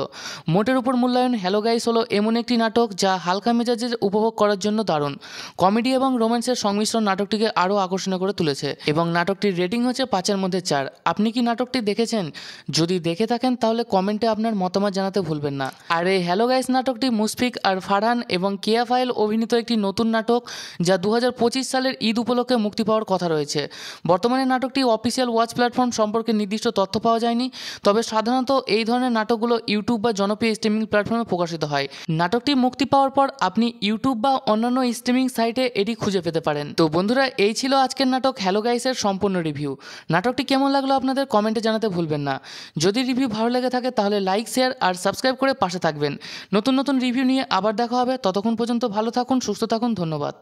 মোটের উপর মূল্যায়ন, হ্যালো গাইস হলো এমন একটি নাটক যা হালকা মেজাজে উপভোগ করার জন্য দারুণ। কমেডি এবং রোম্যান্সের সংমিশ্রণ নাটকটিকে আরও আকর্ষণীয় করে তুলেছে এবং নাটকটির রেটিং হচ্ছে 5-এর মধ্যে 4। আপনি কি নাটকটি দেখেছেন? যদি দেখে থাকেন তাহলে কমেন্টে আপনার মতামত জানাতে ভুলবেন না। আর এই হ্যালো গাইস নাটকটি মুশফিক আর ফারহান এবং কেয়া ফাইল অভিনীত একটি নতুন নাটক, যা 2025 সালের ঈদ উপলক্ষে মুক্তি পাওয়ার কথা রয়েছে। বর্তমানে নাটকটি অফিসিয়াল ওয়াচ প্ল্যাটফর্ম সম্পর্কে নির্দিষ্ট তথ্য পাওয়া যায়নি, তবে সাধারণত এই ধরনের নাটকগুলো ইউটিউব বা জনপ্রিয় স্ট্রিমিং প্ল্যাটফর্মে প্রকাশিত হয়। নাটকটি মুক্তি পাওয়ার পর আপনি ইউটিউব বা অন্যান্য স্ট্রিমিং সাইটে এটি খুঁজে পেতে পারেন। তো বন্ধুরা, এই ছিল আজকের নাটক হ্যালো গাইসের সম্পূর্ণ রিভিউ। নাটকটি কেমন লাগলো আপনাদের কমেন্টে জানাতে ভুলবেন না। যদি রিভিউ ভালো লেগে থাকে তাহলে লাইক, শেয়ার আর সাবস্ক্রাইব করে পাশে থাকবেন। নতুন নতুন রিভিউ নিয়ে আবার দেখা হবে। ততক্ষণ পর্যন্ত ভালো থাকুন, সুস্থ থাকুন। ধন্যবাদ।